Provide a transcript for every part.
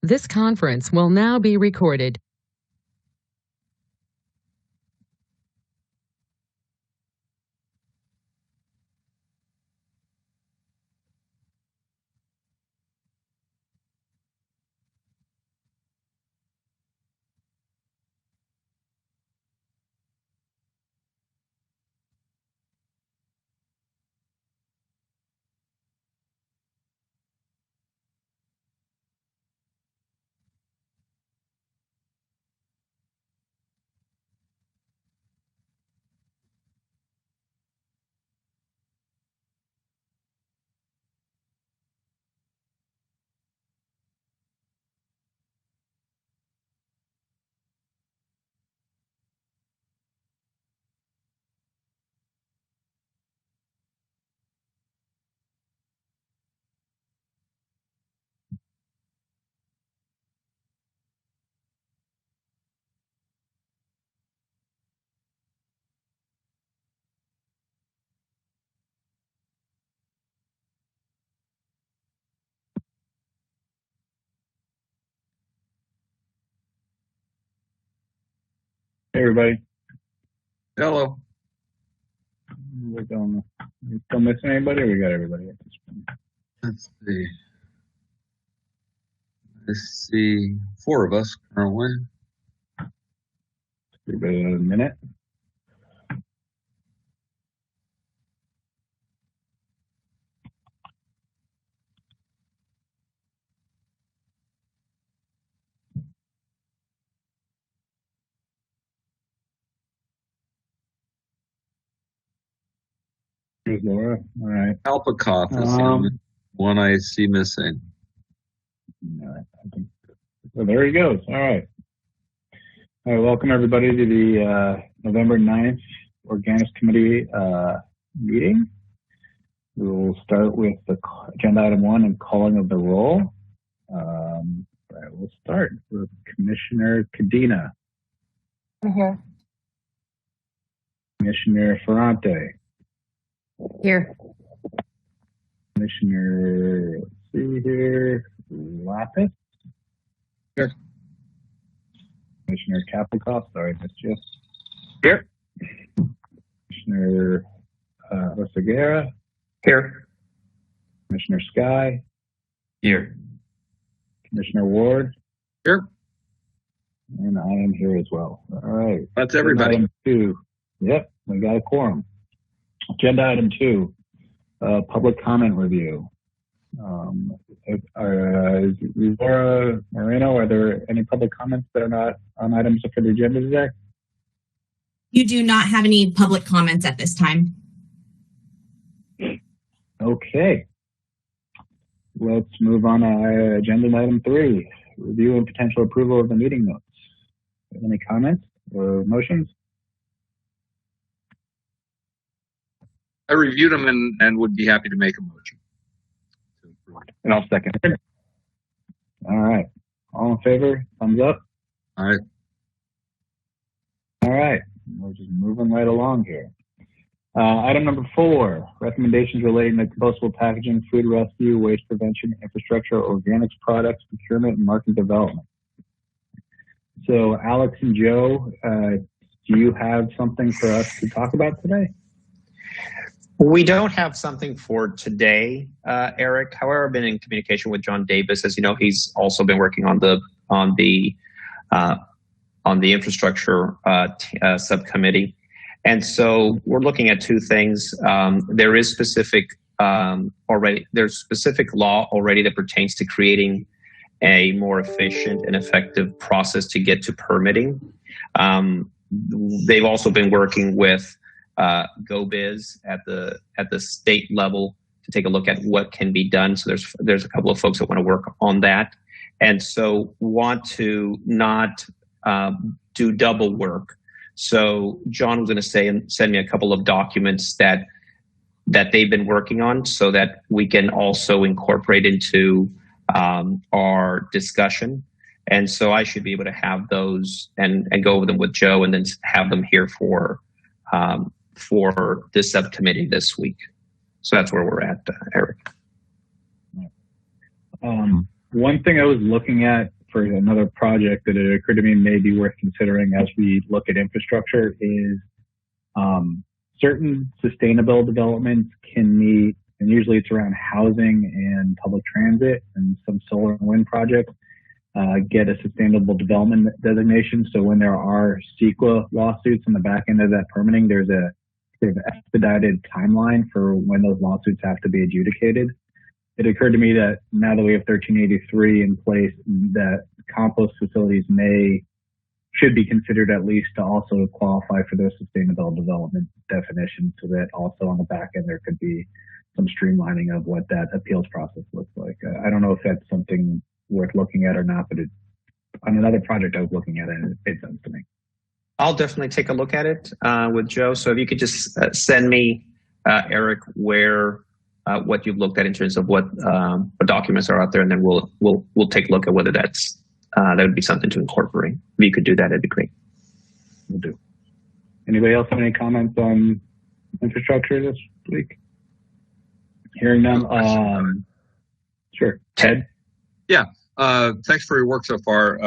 This conference will now be recorded. Hey, everybody. Hello. We still missing anybody, or we got everybody at this point? Let's see. I see 4 of us currently. Give it a minute. Here's Laura. All right. Alpacoff is the one I see missing. All right. So there he goes. All right. All right. Welcome, everybody, to the November 9th Organics Committee meeting. We will start with the agenda item 1 and calling of the roll. All right, we'll start with Commissioner Cadena. I'm here. Commissioner Ferrante. Here. Commissioner, let's see here, Lapis. Here. Commissioner Kaplikoff, sorry, missed you. Here. Commissioner Oseguera. Here. Commissioner Sky. Here. Commissioner Ward. Here. And I am here as well. All right. That's everybody. Agenda item 2. Yep, we got a quorum. Agenda item 2, public comment review. Laura Moreno, are there any public comments that are not on items for the agenda today? You do not have any public comments at this time. Okay. Let's move on to agenda item 3, review and potential approval of the meeting notes. Any comments or motions? I reviewed them and would be happy to make a motion. And I'll second it. All right. All in favor? Thumbs up? All right. All right. We're just moving right along here. Item number 4, recommendations relating to compostable packaging, food rescue, waste prevention, infrastructure, organics products, procurement, and market development. So Alex and Joe, do you have something for us to talk about today? We don't have something for today, Eric. However, I've been in communication with John Davis. As you know, he's also been working on the infrastructure subcommittee, and so we're looking at 2 things. There is specific specific law already that pertains to creating a more efficient and effective process to get to permitting. They've also been working with GoBiz at the state level to take a look at what can be done. So there's a couple of folks that want to work on that, and so want to not do double work. So John was going to send me a couple of documents that they've been working on, so that we can also incorporate into our discussion. And so I should be able to have those and go over them with Joe, and then have them here for this subcommittee this week. So that's where we're at, Eric. One thing I was looking at for another project that it occurred to me may be worth considering as we look at infrastructure is certain sustainable developments can meet, and usually it's around housing and public transit, and some solar and wind projects get a sustainable development designation. So when there are CEQA lawsuits on the back end of that permitting, there's a sort of expedited timeline for when those lawsuits have to be adjudicated. It occurred to me that now that we have 1383 in place, that compost facilities should be considered at least to also qualify for those sustainable development definitions, so that also on the back end there could be some streamlining of what that appeals process looks like. I don't know if that's something worth looking at or not, but on another project I was looking at it, and it made sense to me. I'll definitely take a look at it with Joe. So if you could just send me, Eric, what you've looked at in terms of what documents are out there, and then we'll take a look at whether that would be something to incorporate. If you could do that, it'd be great. We'll do. Anybody else have any comments on infrastructure this week? Hearing none. Sure. Ted? Yeah. Thanks for your work so far.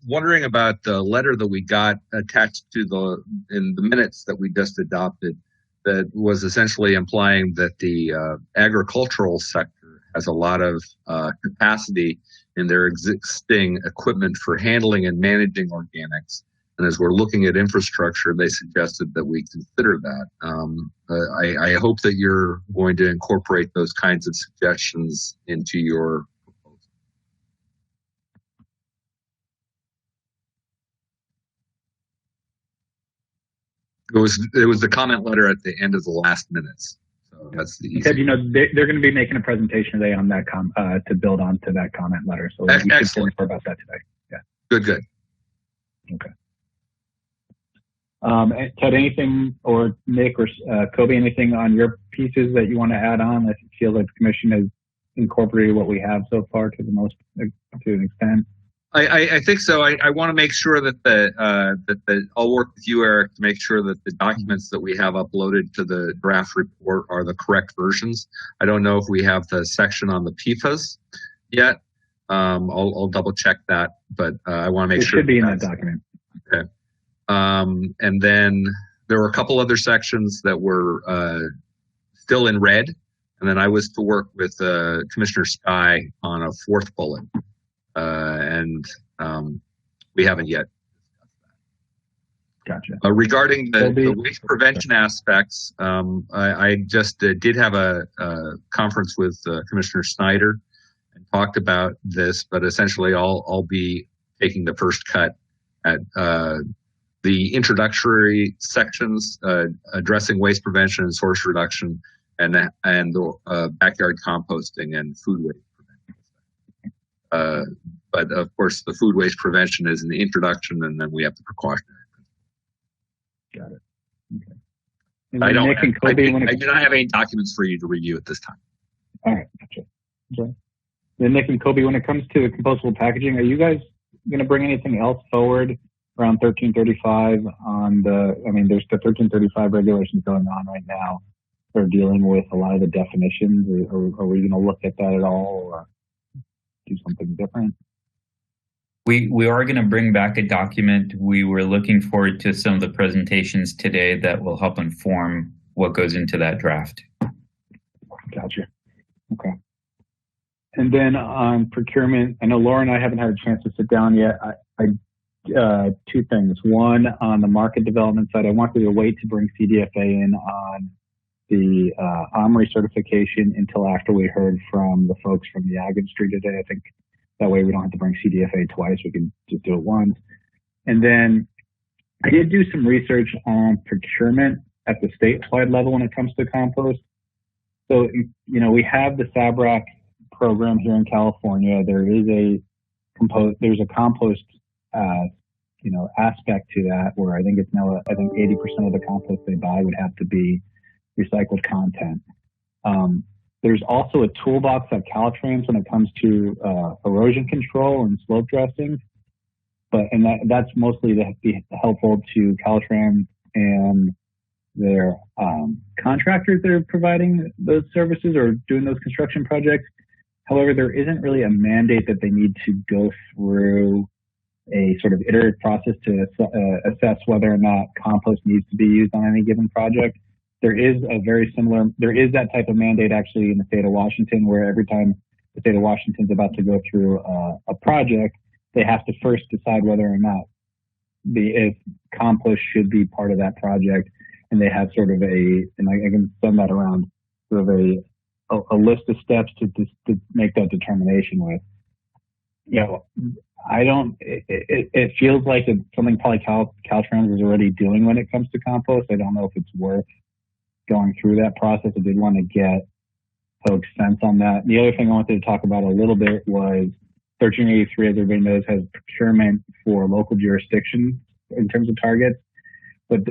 Wondering about the letter that we got attached to in the minutes that we just adopted, that was essentially implying that the agricultural sector has a lot of capacity in their existing equipment for handling and managing organics. And as we're looking at infrastructure, they suggested that we consider that. I hope that you're going to incorporate those kinds of suggestions into your proposal. It was the comment letter at the end of the last minutes. So that's the easy. Ted, they're going to be making a presentation today on that to build onto that comment letter. So we should hear more about that today. Yeah. Good. Okay. Ted, anything, or Nick or Kobe, anything on your pieces that you want to add on that you feel like the commission has incorporated what we have so far to an extent? I think so. I want to make sure that I'll work with you, Eric, to make sure that the documents that we have uploaded to the draft report are the correct versions. I don't know if we have the section on the PFAS yet. I'll double check that, but I want to make sure. It should be in that document. Okay. And then there were a couple other sections that were still in red, and then I was to work with Commissioner Sky on a fourth bullet. And we haven't yet discussed that. Gotcha. Regarding the waste prevention aspects, I just did have a conference with Commissioner Snyder and talked about this, but essentially I'll be taking the first cut at the introductory sections addressing waste prevention and source reduction, and the backyard composting and food waste prevention. But of course, the food waste prevention is in the introduction, and then we have the precautionary. Got it. Okay. I do not have any documents for you to review at this time. All right. Gotcha. Okay. Then Nick and Kobe, when it comes to compostable packaging, are you guys going to bring anything else forward around 1335 there's the 1335 regulations going on right now. They're dealing with a lot of the definitions. Are we going to look at that at all or do something different? We are going to bring back a document. We were looking forward to some of the presentations today that will help inform what goes into that draft. Gotcha. Okay. And then on procurement, I know Laura and I haven't had a chance to sit down yet. Two things. One, on the market development side, I wanted to wait to bring CDFA in on the OMRI certification until after we heard from the folks from the ag industry today. I think that way we don't have to bring CDFA twice. We can just do it once. And then I did do some research on procurement at the statewide level when it comes to compost. So, we have the SABRAC program here in California. There's a compost aspect to that, where I think it's now, 80% of the compost they buy would have to be recycled content. There's also a toolbox at Caltrans when it comes to erosion control and slope dressing, that's mostly to be helpful to Caltrans and their contractors that are providing those services or doing those construction projects. However, there isn't really a mandate that they need to go through a sort of iterative process to assess whether or not compost needs to be used on any given project. There is that type of mandate actually in the state of Washington, where every time the state of Washington is about to go through a project, they have to first decide whether or not if compost should be part of that project. And they have sort of and I can send that around, sort of a list of steps to make that determination with. It feels like it's something probably Caltrans is already doing when it comes to compost. I don't know if it's worth going through that process. I did want to get folks' sense on that. The other thing I wanted to talk about a little bit was 1383, as everybody knows, has procurement for local jurisdictions in terms of targets, but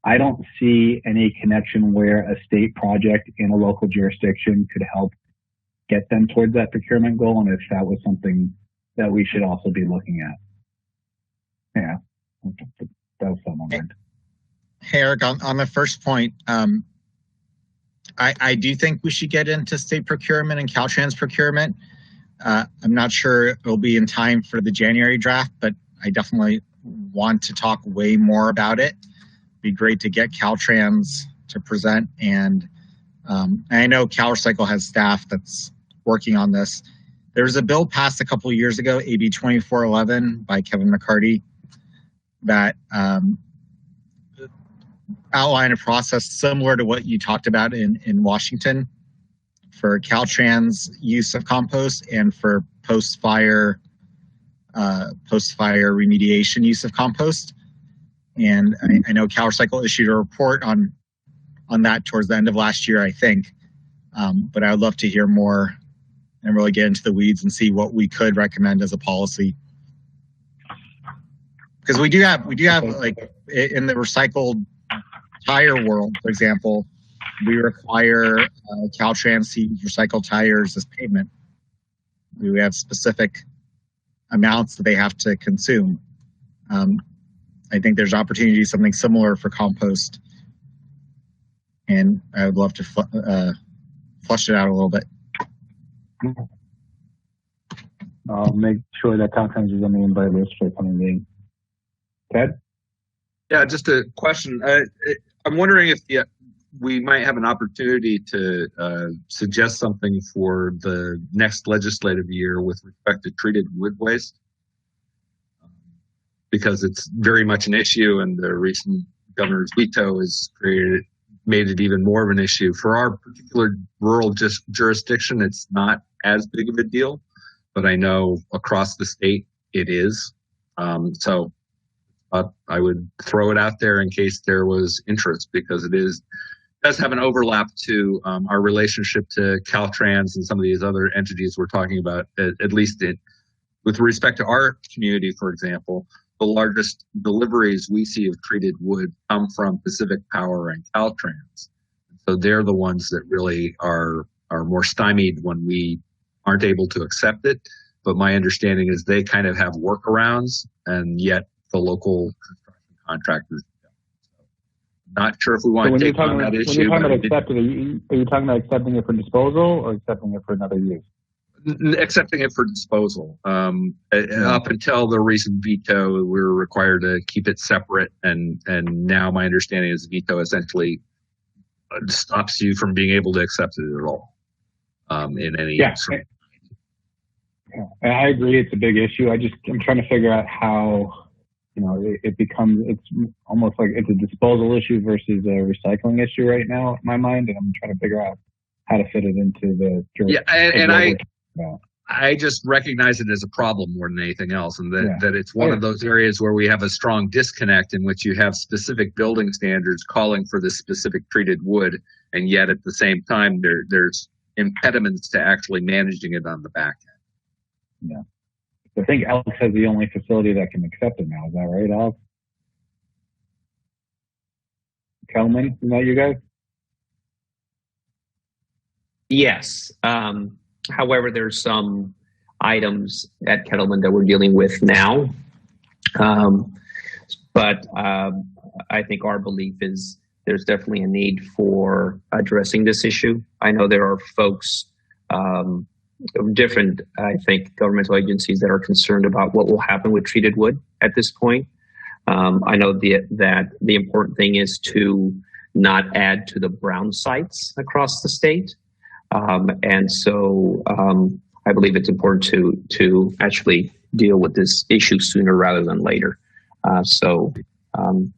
I don't see any connection where a state project in a local jurisdiction could help get them towards that procurement goal, and if that was something that we should also be looking at. Yeah, that was something. Hey, Eric, on the first point, I do think we should get into state procurement and Caltrans procurement. I'm not sure it'll be in time for the January draft, but I definitely want to talk way more about it. It'd be great to get Caltrans to present, and I know CalRecycle has staff that's working on this. There was a bill passed a couple of years ago, AB 2411 by Kevin McCarty, that outlined a process similar to what you talked about in Washington for Caltrans use of compost and for post-fire remediation use of compost. And I know CalRecycle issued a report on that towards the end of last year, I think. But I would love to hear more and really get into the weeds and see what we could recommend as a policy. Because we do have like in the recycled tire world, for example, we require Caltrans to use recycled tires as pavement. We have specific amounts that they have to consume. I think there's opportunity to do something similar for compost, and I would love to flush it out a little bit. I'll make sure that Caltrans is on the invite list for the coming meeting. Ted? Yeah, just a question. I'm wondering if we might have an opportunity to suggest something for the next legislative year with respect to treated wood waste, because it's very much an issue, and the recent governor's veto has made it even more of an issue. For our particular rural jurisdiction, it's not as big of a deal, but I know across the state it is. So I would throw it out there in case there was interest, because it does have an overlap to our relationship to Caltrans and some of these other entities we're talking about, at least with respect to our community, for example. The largest deliveries we see of treated wood come from Pacific Power and Caltrans. So they're the ones that really are more stymied when we aren't able to accept it. But my understanding is they kind of have workarounds, and yet the local construction contractors don't. Not sure if we want to take on that issue. When you're talking about accepting it, are you talking about accepting it for disposal or accepting it for another use? Accepting it for disposal. Up until the recent veto, we were required to keep it separate, and now my understanding is the veto essentially stops you from being able to accept it at all in any sort of. Yeah, I agree. It's a big issue. I'm trying to figure out how, it's almost like it's a disposal issue versus a recycling issue right now in my mind, and I'm trying to figure out how to fit it into the. I just recognize it as a problem more than anything else, and that it's one of those areas where we have a strong disconnect in which you have specific building standards calling for this specific treated wood, and yet at the same time there's impediments to actually managing it on the back end. Yeah. I think Alex has the only facility that can accept it now. Is that right, Alex? Kelman, is that you guys? Yes. However, there's some items at Kettleman that we're dealing with now. But I think our belief is there's definitely a need for addressing this issue. I know there are folks different, I think, governmental agencies that are concerned about what will happen with treated wood at this point. I know that the important thing is to not add to the brown sites across the state. And so I believe it's important to actually deal with this issue sooner rather than later. So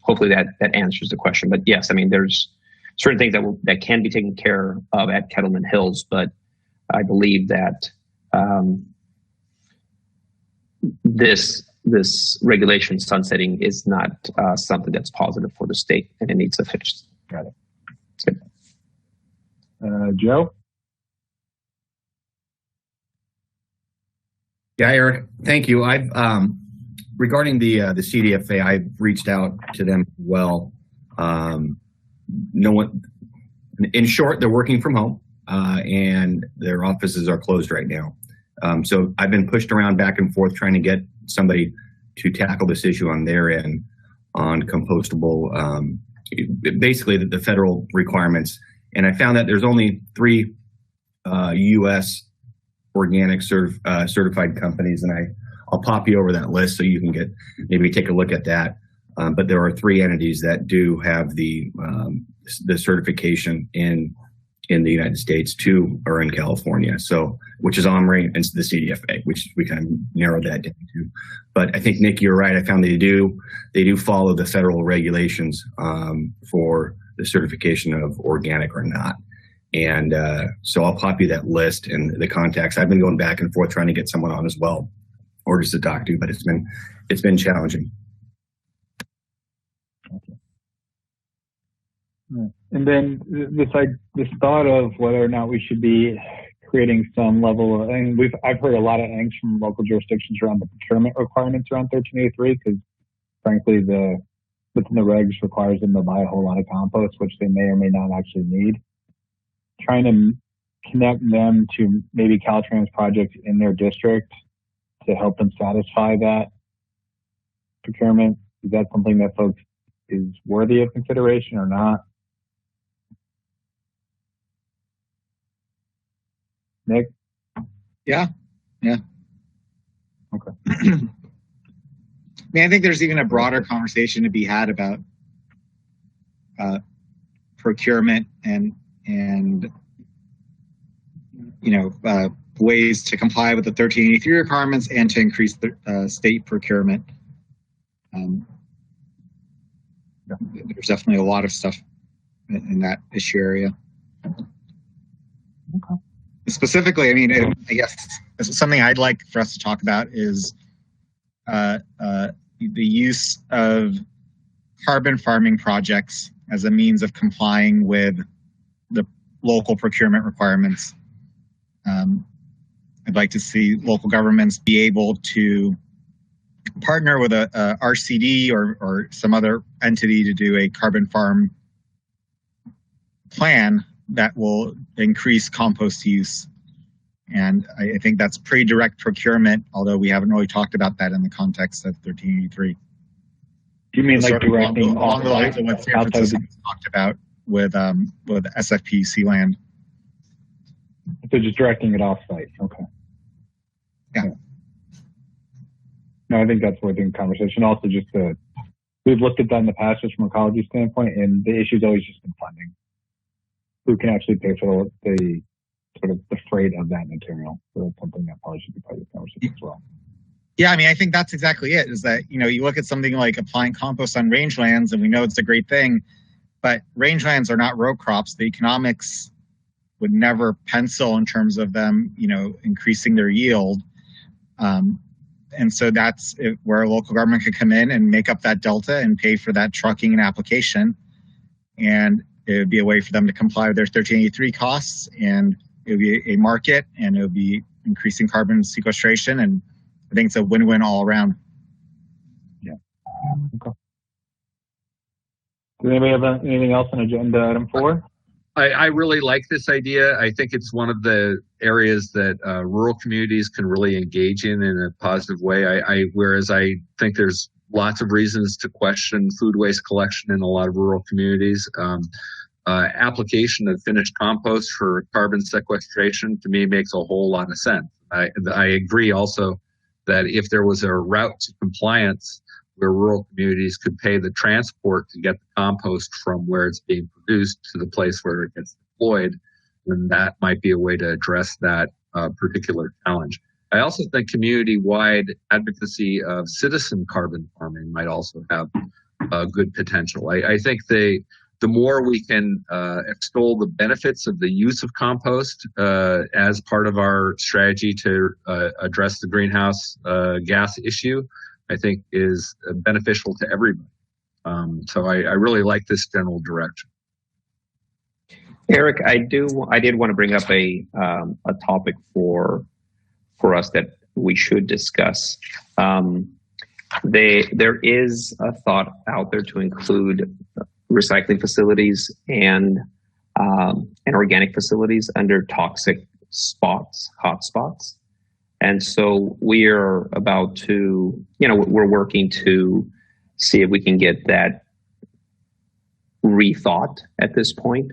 hopefully that answers the question. But yes, I mean, there's certain things that can be taken care of at Kettleman Hills, but I believe that this regulation sunsetting is not something that's positive for the state, and it needs to fix. Got it. Good. Joe? Yeah, Eric, thank you. I've regarding the CDFA, I've reached out to them as well. No one, in short, they're working from home and their offices are closed right now. So I've been pushed around back and forth trying to get somebody to tackle this issue on their end on compostable, basically the federal requirements. And I found that there's only 3 U.S. organic certified companies, and I'll pop you over that list so you can maybe take a look at that. But there are 3 entities that do have the certification in the United States. 2 are in California, so which is OMRI and the CDFA, which we kind of narrowed that down to. But I think, Nick, you're right. I found they do follow the federal regulations for the certification of organic or not. And so I'll pop you that list and the contacts. I've been going back and forth trying to get someone on as well, or just to talk to, but it's been challenging. And then this thought of whether or not we should be creating some level of, and I've heard a lot of angst from local jurisdictions around the procurement requirements around 1383, because frankly, within the regs requires them to buy a whole lot of compost, which they may or may not actually need. Trying to connect them to maybe Caltrans projects in their district to help them satisfy that procurement. Is that something that folks is worthy of consideration or not? Nick? Yeah. Okay. I mean, I think there's even a broader conversation to be had about procurement and ways to comply with the 1383 requirements and to increase the state procurement. There's definitely a lot of stuff in that issue area. Okay. Specifically, I mean, I guess something I'd like for us to talk about is the use of carbon farming projects as a means of complying with the local procurement requirements. I'd like to see local governments be able to partner with a RCD or some other entity to do a carbon farm plan that will increase compost use. And I think that's pretty direct procurement, although we haven't really talked about that in the context of 1383. Do you mean like directing along the lines of what San Francisco talked about with SFPC land? So just directing it off-site. Okay. Yeah. No, I think that's worth the conversation. Also, we've looked at that in the past just from an ecology standpoint, and the issue's always just been funding. Who can actually pay for the sort of the freight of that material? So that's something that probably should be part of the conversation as well. Yeah, I mean, I think that's exactly it, is that, you look at something like applying compost on rangelands, and we know it's a great thing, but rangelands are not row crops. The economics would never pencil in terms of them, increasing their yield. And so that's where a local government could come in and make up that delta and pay for that trucking and application. And it would be a way for them to comply with their 1383 costs, and it would be a market, and it would be increasing carbon sequestration. And I think it's a win-win all around. Yeah. Okay. Does anybody have anything else on agenda item 4? I really like this idea. I think it's one of the areas that rural communities can really engage in a positive way. Whereas I think there's lots of reasons to question food waste collection in a lot of rural communities. application of finished compost for carbon sequestration to me makes a whole lot of sense. I agree also that if there was a route to compliance where rural communities could pay the transport to get the compost from where it's being produced to the place where it gets deployed, then that might be a way to address that particular challenge. I also think community-wide advocacy of citizen carbon farming might also have good potential. I think the more we can extol the benefits of the use of compost as part of our strategy to address the greenhouse gas issue, I think is beneficial to everybody. So I really like this general direction. Eric, I did want to bring up a topic for us that we should discuss. There is a thought out there to include recycling facilities and organic facilities under toxic hotspots. And so we are about to, we're working to see if we can get that rethought at this point.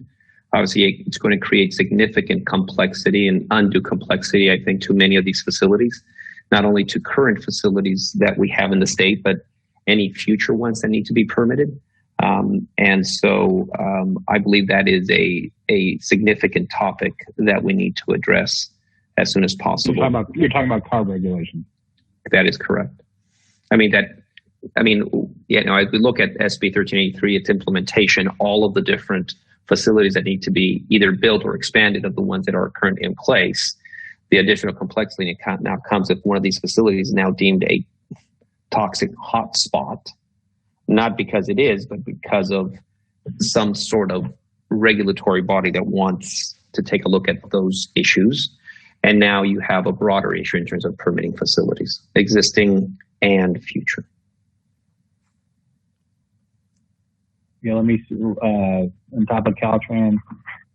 Obviously, it's going to create significant complexity and undue complexity, I think, to many of these facilities, not only to current facilities that we have in the state, but any future ones that need to be permitted. And so I believe that is a significant topic that we need to address as soon as possible. You're talking about CARB regulation. That is correct. As we look at SB 1383, its implementation, all of the different facilities that need to be either built or expanded of the ones that are currently in place, the additional complexity now comes if one of these facilities is now deemed a toxic hotspot, not because it is, but because of some sort of regulatory body that wants to take a look at those issues. And now you have a broader issue in terms of permitting facilities, existing and future. Yeah, let me, on top of Caltrans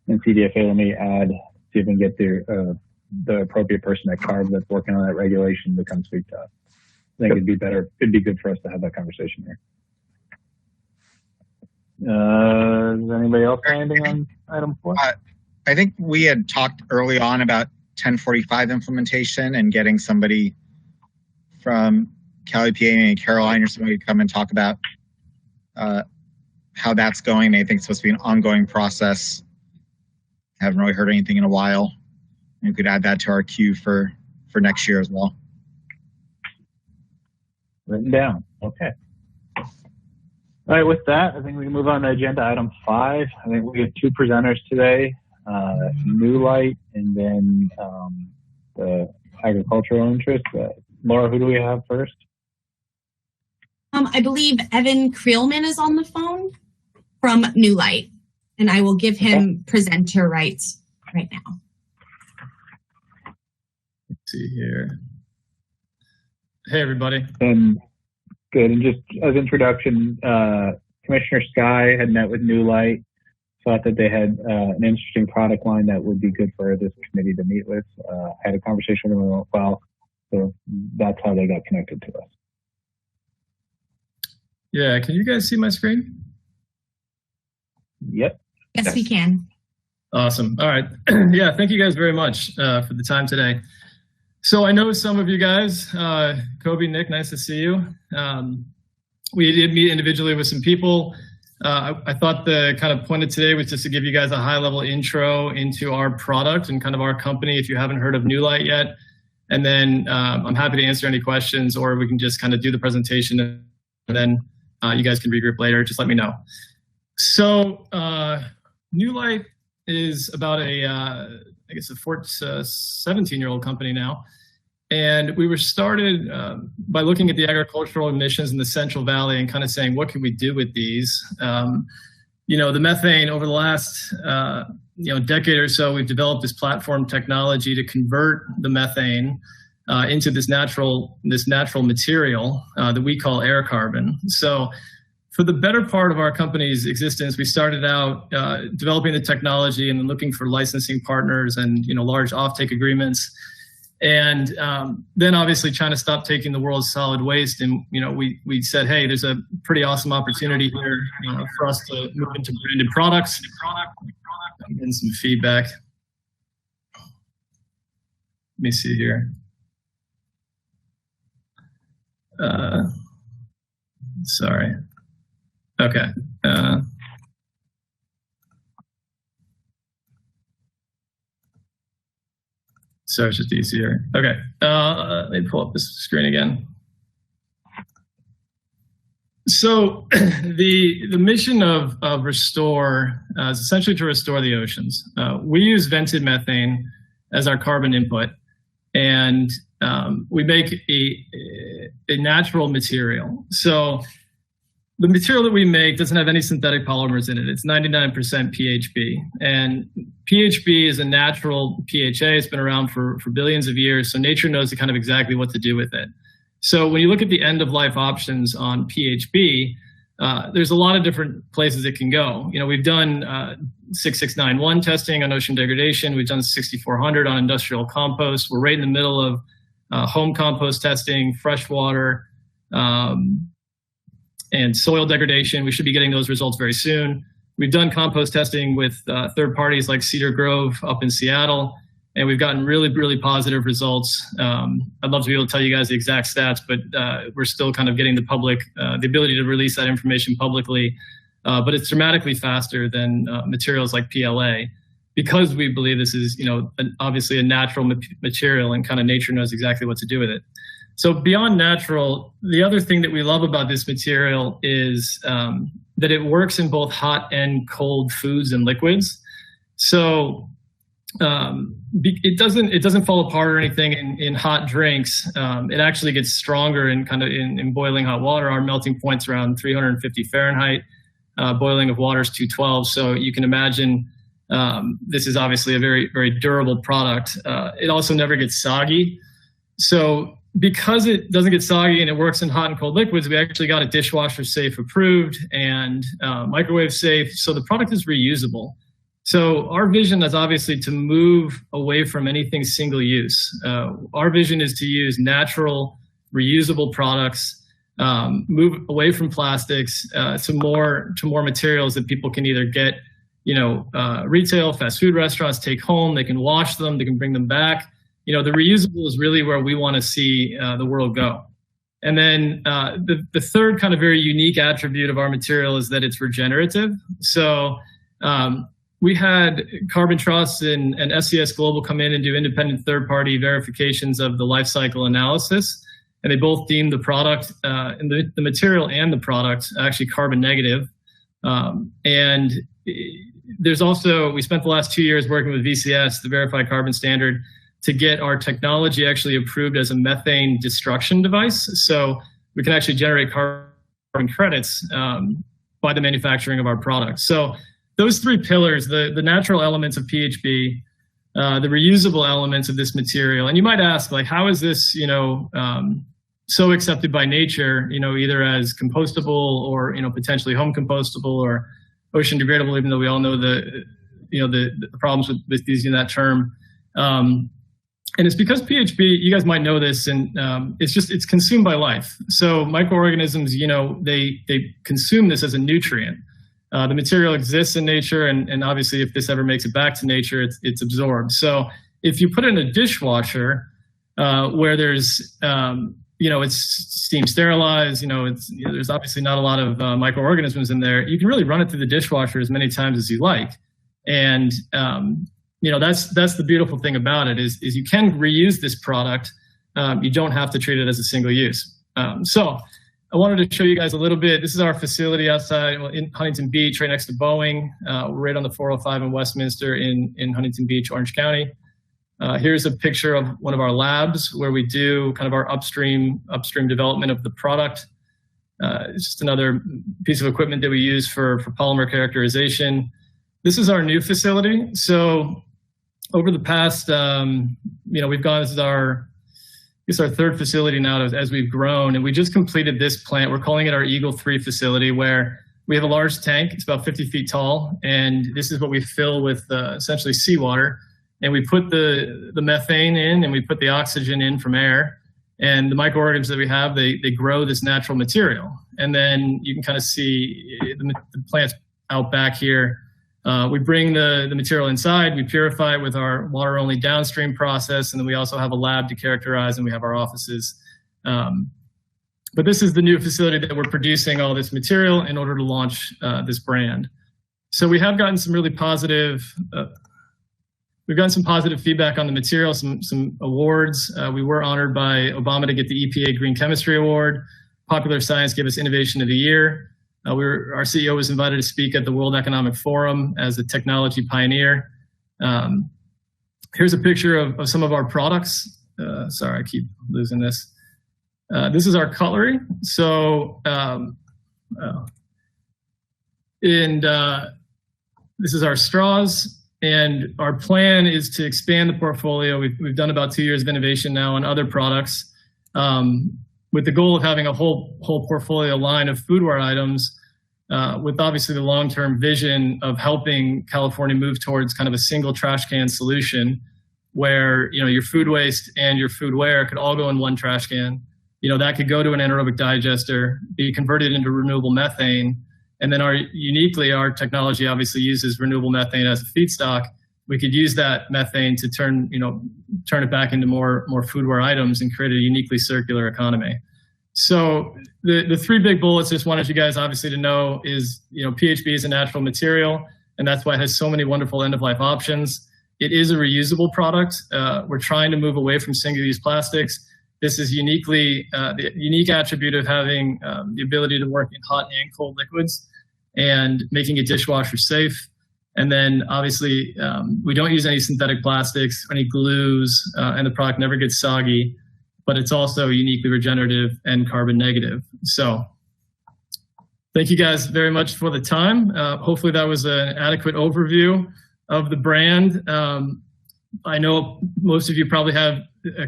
and CDFA, let me add, see if we can get the appropriate person at CARB that's working on that regulation to come speak to us. I think it'd be good for us to have that conversation here. Does anybody else have anything on item 4? I think we had talked early on about 1045 implementation and getting somebody from Cali, PA, and Caroline or somebody to come and talk about how that's going. I think it's supposed to be an ongoing process. I haven't really heard anything in a while. We could add that to our queue for next year as well. Written down. Okay. All right, with that, I think we can move on to agenda item 5. I think we have 2 presenters today, New Light and then the agricultural interest. Laura, who do we have first? I believe Evan Creelman is on the phone from New Light, and I will give him presenter rights right now. Let's see here. Hey, everybody. And good. And just as introduction, Commissioner Sky had met with New Light, thought that they had an interesting product line that would be good for this committee to meet with. I had a conversation with them as well, so that's how they got connected to us. Yeah, can you guys see my screen? Yep. Yes, we can. Awesome. All right. Yeah, thank you guys very much for the time today. So I know some of you guys, Kobe, Nick, nice to see you. We did meet individually with some people. I thought the kind of point of today was just to give you guys a high-level intro into our product and kind of our company if you haven't heard of New Light yet. And then I'm happy to answer any questions, or we can just kind of do the presentation and then you guys can regroup later. Just let me know. So New Light is about a 17-year-old company now. And we were started by looking at the agricultural emissions in the Central Valley and kind of saying, what can we do with these? The methane over the last decade or so, we've developed this platform technology to convert the methane into this natural material that we call air carbon. So for the better part of our company's existence, we started out developing the technology and then looking for licensing partners and large offtake agreements. And then obviously China stopped taking the world's solid waste. And, we said, hey, there's a pretty awesome opportunity here for us to move into branded products. I'm getting some feedback. Let me see here. Sorry. Okay. So it's just easier. Okay. Let me pull up this screen again. So the mission of Restore is essentially to restore the oceans. We use vented methane as our carbon input, and we make a natural material. So the material that we make doesn't have any synthetic polymers in it. It's 99% PHB. And PHB is a natural PHA. It's been around for billions of years. So nature knows kind of exactly what to do with it. So when you look at the end of life options on PHB, there's a lot of different places it can go. We've done 6691 testing on ocean degradation. We've done 6400 on industrial compost. We're right in the middle of home compost testing, freshwater, and soil degradation. We should be getting those results very soon. We've done compost testing with third parties like Cedar Grove up in Seattle, and we've gotten really, really positive results. I'd love to be able to tell you guys the exact stats, but we're still kind of getting the public, the ability to release that information publicly. But it's dramatically faster than materials like PLA, because we believe this is, obviously a natural material, and kind of nature knows exactly what to do with it. So beyond natural, the other thing that we love about this material is that it works in both hot and cold foods and liquids. So it doesn't fall apart or anything in hot drinks. It actually gets stronger in boiling hot water. Our melting point's around 350 Fahrenheit. Boiling of water is 212. So you can imagine this is obviously a very, very durable product. It also never gets soggy. So because it doesn't get soggy and it works in hot and cold liquids, we actually got it dishwasher safe approved and microwave safe. So the product is reusable. So our vision is obviously to move away from anything single use. Our vision is to use natural, reusable products, move away from plastics to more materials that people can either get, retail, fast food restaurants take home. They can wash them, they can bring them back. The reusable is really where we want to see the world go. And then the third kind of very unique attribute of our material is that it's regenerative. So we had Carbon Trust and SES Global come in and do independent third-party verifications of the life cycle analysis. And they both deemed the product, and the material and the product actually carbon negative. And there's also, we spent the last 2 years working with VCS, the Verified Carbon Standard, to get our technology actually approved as a methane destruction device. So we can actually generate carbon credits by the manufacturing of our product. So those three pillars, the natural elements of PHB, the reusable elements of this material. And you might ask, like, how is this, so accepted by nature, either as compostable or, potentially home compostable or ocean degradable, even though we all know the problems with using that term. And it's because PHB, you guys might know this, and it's consumed by life. So microorganisms, they consume this as a nutrient. The material exists in nature, and obviously if this ever makes it back to nature, it's absorbed. So if you put it in a dishwasher where there's, it's steam sterilized, there's obviously not a lot of microorganisms in there, you can really run it through the dishwasher as many times as you like. And that's the beautiful thing about it is you can reuse this product. You don't have to treat it as a single use. So I wanted to show you guys a little bit. This is our facility outside in Huntington Beach, right next to Boeing. We're right on the 405 in Westminster in Huntington Beach, Orange County. Here's a picture of one of our labs where we do kind of our upstream development of the product. It's just another piece of equipment that we use for polymer characterization. This is our new facility. So over the past, we've gone, this is our third facility now as we've grown, and we just completed this plant. We're calling it our Eagle 3 facility, where we have a large tank. It's about 50 feet tall, and this is what we fill with essentially seawater. and we put the methane in, and we put the oxygen in from air. And the microorganisms that we have, they grow this natural material. And then you can kind of see the plants out back here. We bring the material inside, we purify it with our water-only downstream process, and then we also have a lab to characterize, and we have our offices. But this is the new facility that we're producing all this material in order to launch this brand. So we have gotten some really positive, we've gotten some positive feedback on the material, some awards. We were honored by Obama to get the EPA Green Chemistry Award. Popular Science gave us Innovation of the Year. Our CEO was invited to speak at the World Economic Forum as a technology pioneer. Here's a picture of some of our products. Sorry, I keep losing this. This is our cutlery. So, this is our straws. And our plan is to expand the portfolio. We've done about 2 years of innovation now on other products, with the goal of having a whole portfolio line of foodware items, with obviously the long-term vision of helping California move towards kind of a single trash can solution, where your food waste and your foodware could all go in one trash can. That could go to an anaerobic digester, be converted into renewable methane. And then our technology obviously uses renewable methane as a feedstock. We could use that methane to turn it back into more foodware items and create a uniquely circular economy. So the three big bullets, just wanted you guys obviously to know is, PHB is a natural material, and that's why it has so many wonderful end-of-life options. It is a reusable product. We're trying to move away from single-use plastics. This is the unique attribute of having the ability to work in hot and cold liquids and making it dishwasher safe. And then obviously we don't use any synthetic plastics, any glues, and the product never gets soggy, but it's also uniquely regenerative and carbon negative. So thank you guys very much for the time. Hopefully that was an adequate overview of the brand. I know most of you probably have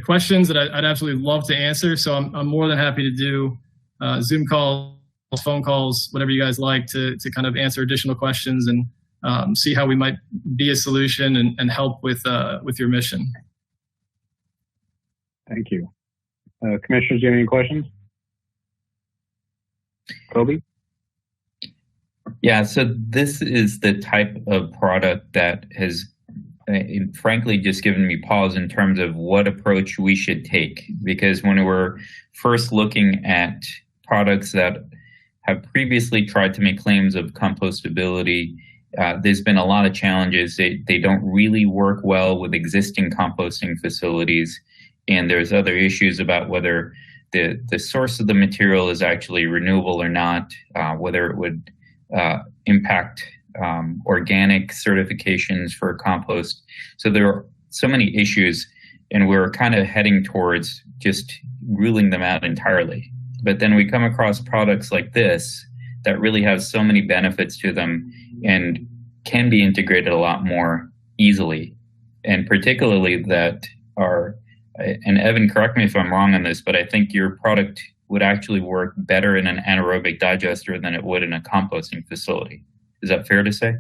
questions that I'd absolutely love to answer. So I'm more than happy to do Zoom calls, phone calls, whatever you guys like to kind of answer additional questions and see how we might be a solution and help with your mission. Thank you. Commissioners, do you have any questions? Kobe? Yeah, so this is the type of product that has frankly just given me pause in terms of what approach we should take. Because when we're first looking at products that have previously tried to make claims of compostability, there's been a lot of challenges. They don't really work well with existing composting facilities. And there's other issues about whether the source of the material is actually renewable or not, whether it would impact organic certifications for compost. So there are so many issues, and we're kind of heading towards just ruling them out entirely. But then we come across products like this that really have so many benefits to them and can be integrated a lot more easily, and particularly that are, and Evan, correct me if I'm wrong on this, but I think your product would actually work better in an anaerobic digester than it would in a composting facility. Is that fair to say?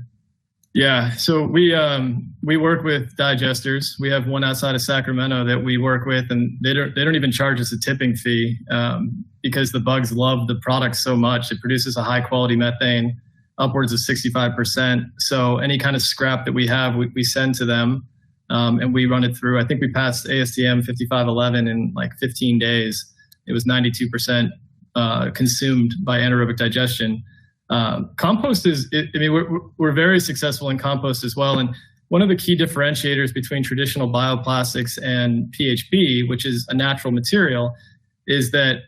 Yeah, so we work with digesters. We have one outside of Sacramento that we work with, and they don't even charge us a tipping fee because the bugs love the product so much. It produces a high quality methane, upwards of 65%. So any kind of scrap that we have, we send to them, and we run it through. I think we passed ASTM 5511 in like 15 days. It was 92% consumed by anaerobic digestion. Compost we're very successful in compost as well. And one of the key differentiators between traditional bioplastics and PHB, which is a natural material, is that,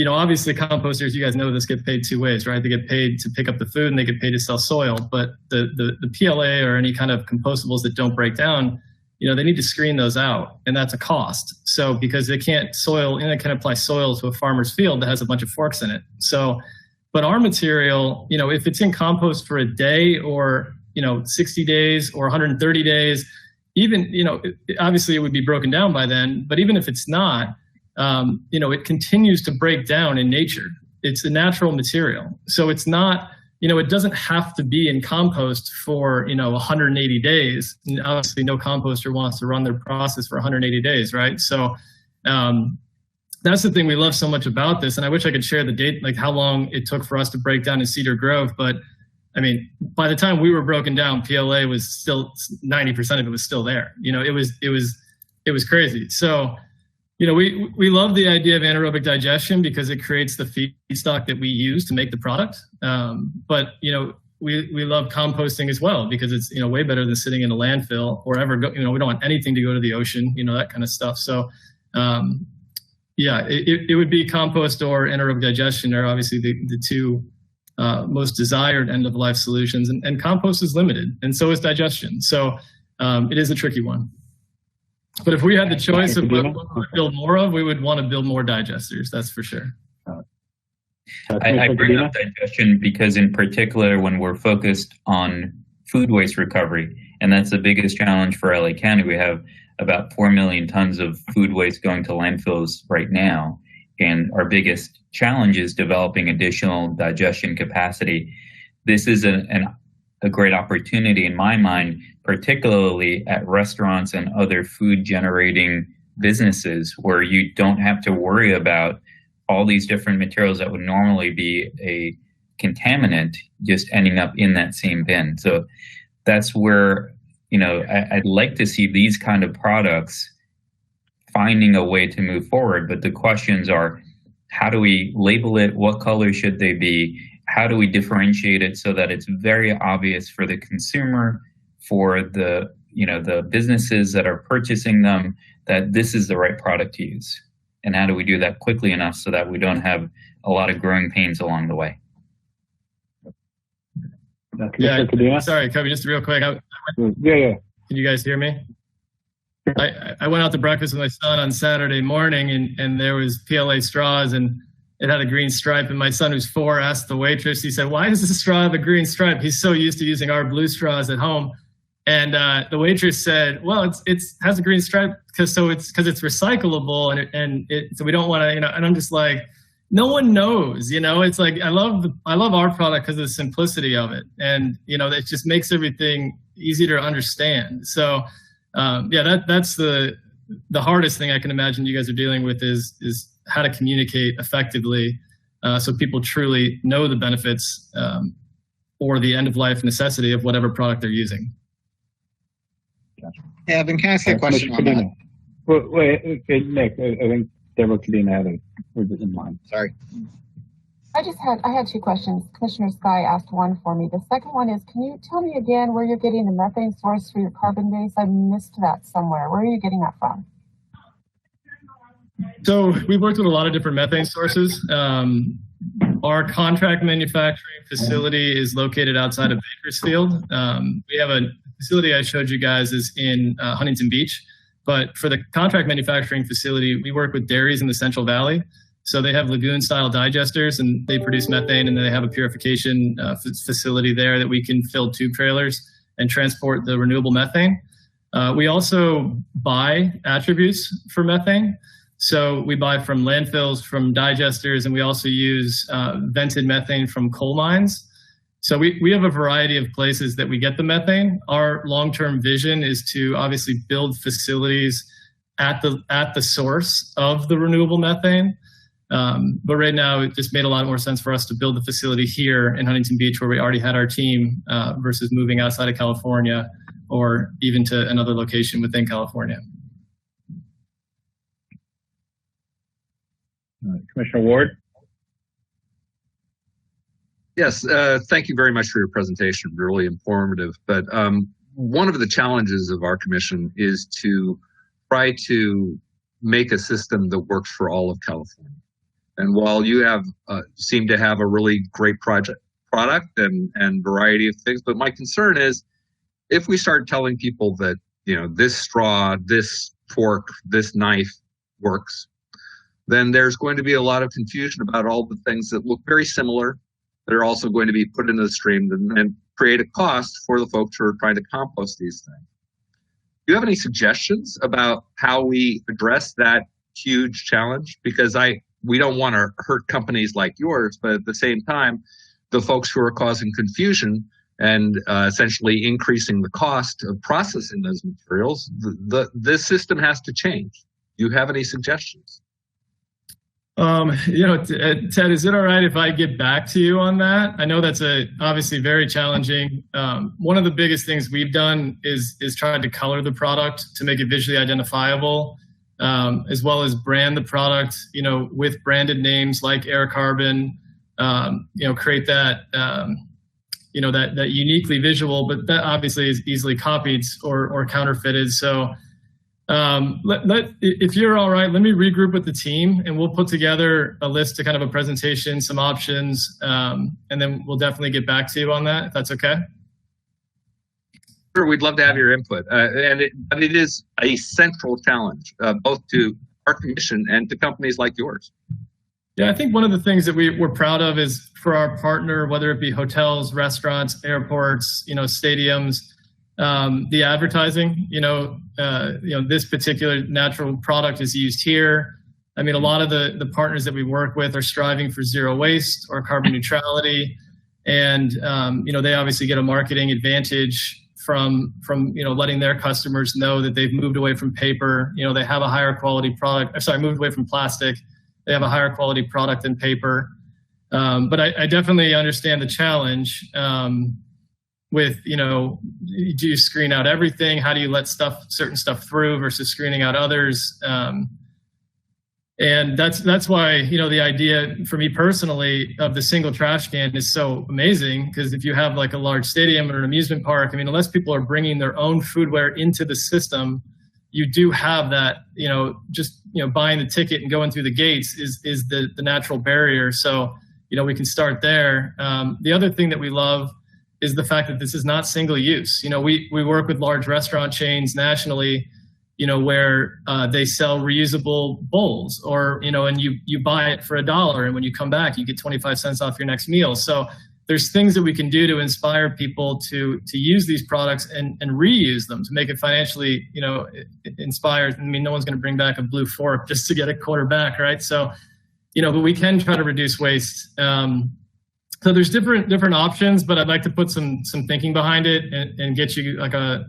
obviously composters, you guys know this, get paid two ways, right? They get paid to pick up the food and they get paid to sell soil. But the PLA or any kind of compostables that don't break down, they need to screen those out, and that's a cost. So because they can't apply soil to a farmer's field that has a bunch of forks in it. So, but our material, if it's in compost for a day or, 60 days or 130 days, even, obviously it would be broken down by then, but even if it's not, it continues to break down in nature. It's a natural material. So it's not it doesn't have to be in compost for 180 days. And obviously, no composter wants to run their process for 180 days, right? So that's the thing we love so much about this. And I wish I could share the date, like how long it took for us to break down in Cedar Grove. But I mean, by the time we were broken down, PLA was still 90% of it was still there. It was crazy. So, we love the idea of anaerobic digestion because it creates the feedstock that we use to make the product. But we love composting as well because it's way better than sitting in a landfill or ever we don't want anything to go to the ocean, that kind of stuff. So it would be compost or anaerobic digestion are obviously the two most desired end of life solutions, and compost is limited, and so is digestion. So it is a tricky one. But if we had the choice of what we would build more of, we would want to build more digesters. That's for sure. I bring up digestion because, in particular, when we're focused on food waste recovery, and that's the biggest challenge for LA County, we have about 4 million tons of food waste going to landfills right now. And our biggest challenge is developing additional digestion capacity. This is a great opportunity in my mind, particularly at restaurants and other food generating businesses where you don't have to worry about all these different materials that would normally be a contaminant just ending up in that same bin. So that's where, I'd like to see these kind of products finding a way to move forward. But the questions are, how do we label it? What color should they be? How do we differentiate it so that it's very obvious for the consumer, for the businesses that are purchasing them, that this is the right product to use? And how do we do that quickly enough so that we don't have a lot of growing pains along the way? Sorry, Kobe, just real quick. Yeah. Can you guys hear me? I went out to breakfast with my son on Saturday morning, and there was PLA straws, and it had a green stripe. And my son, who's 4, asked the waitress, he said, "Why does this straw have a green stripe?" He's so used to using our blue straws at home. And the waitress said, "Well, it has a green stripe because it's recyclable, so we don't want to, And I'm just like, no one knows, It's like I love our product because of the simplicity of it, and it just makes everything easy to understand. So that's the hardest thing I can imagine you guys are dealing with is how to communicate effectively so people truly know the benefits or the end of life necessity of whatever product they're using. Gotcha. Evan, can I ask a question on that? Wait, Nick, I think Deborah Cadena had it in mind. Sorry. I had 2 questions. Commissioner Sky asked one for me. The second one is, can you tell me again where you're getting the methane source for your carbon base? I missed that somewhere. Where are you getting that from? So we've worked with a lot of different methane sources. Our contract manufacturing facility is located outside of Bakersfield. We have a facility I showed you guys is in Huntington Beach. But for the contract manufacturing facility, we work with dairies in the Central Valley. So they have lagoon-style digesters, and they produce methane, and then they have a purification facility there that we can fill tube trailers and transport the renewable methane. We also buy attributes for methane. So we buy from landfills, from digesters, and we also use vented methane from coal mines. So we have a variety of places that we get the methane. Our long-term vision is to obviously build facilities at the source of the renewable methane. But right now, it just made a lot more sense for us to build the facility here in Huntington Beach, where we already had our team, versus moving outside of California or even to another location within California. Commissioner Ward? Yes, thank you very much for your presentation. Really informative. But one of the challenges of our commission is to try to make a system that works for all of California. And while you have seem to have a really great product and variety of things, but my concern is if we start telling people that this straw, this fork, this knife works, then there's going to be a lot of confusion about all the things that look very similar that are also going to be put into the stream and create a cost for the folks who are trying to compost these things. Do you have any suggestions about how we address that huge challenge? Because we don't want to hurt companies like yours, but at the same time, the folks who are causing confusion and essentially increasing the cost of processing those materials. This system has to change. Do you have any suggestions? Ted, is it all right if I get back to you on that? I know that's obviously very challenging. One of the biggest things we've done is tried to color the product to make it visually identifiable, as well as brand the product, with branded names like Air Carbon, create that, that uniquely visual, but that obviously is easily copied or counterfeited. So if you're all right, let me regroup with the team and we'll put together a list to kind of a presentation, some options, and then we'll definitely get back to you on that, if that's okay. Sure, we'd love to have your input. But it is a central challenge, both to our commission and to companies like yours. Yeah, I think one of the things that we're proud of is for our partner, whether it be hotels, restaurants, airports, stadiums, the advertising, this particular natural product is used here. I mean, a lot of the partners that we work with are striving for zero waste or carbon neutrality. And, they obviously get a marketing advantage from letting their customers know that they've moved away from paper. They have a higher quality product. Moved away from plastic. They have a higher quality product than paper. But I definitely understand the challenge with, do you screen out everything? How do you let certain stuff through versus screening out others? And that's why, the idea for me personally of the single trash can is so amazing, because if you have like a large stadium or an amusement park, unless people are bringing their own foodware into the system, you do have that, buying the ticket and going through the gates is the natural barrier. So, we can start there. The other thing that we love is the fact that this is not single use. We work with large restaurant chains nationally, where they sell reusable bowls or, and you buy it for $1. And when you come back, you get 25 cents off your next meal. So there's things that we can do to inspire people to use these products and reuse them to make it financially, inspired. No one's going to bring back a blue fork just to get a quarter back, right? So, but we can try to reduce waste. So there's different options, but I'd like to put some thinking behind it and get you like a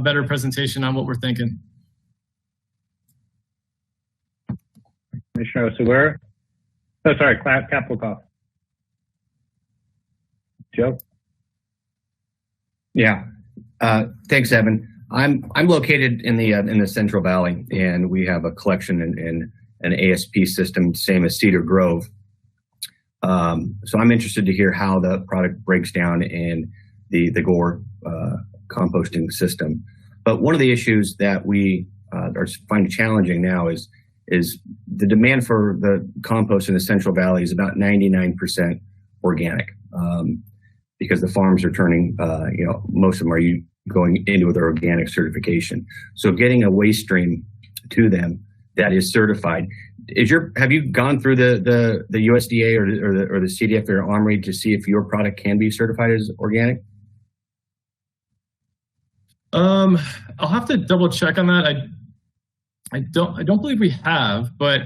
better presentation on what we're thinking. Commissioner Osuwera. Oh, sorry, Capital Call. Joe? Yeah, thanks, Evan. I'm located in the Central Valley, and we have a collection in an ASP system, same as Cedar Grove. So I'm interested to hear how the product breaks down in the Gore composting system. But one of the issues that we are finding challenging now is the demand for the compost in the Central Valley is about 99% organic, because the farms are turning, most of them are going into their organic certification. So getting a waste stream to them that is certified. Have you gone through the USDA or the CDF or OMRI to see if your product can be certified as organic? I'll have to double check on that. I don't believe we have, but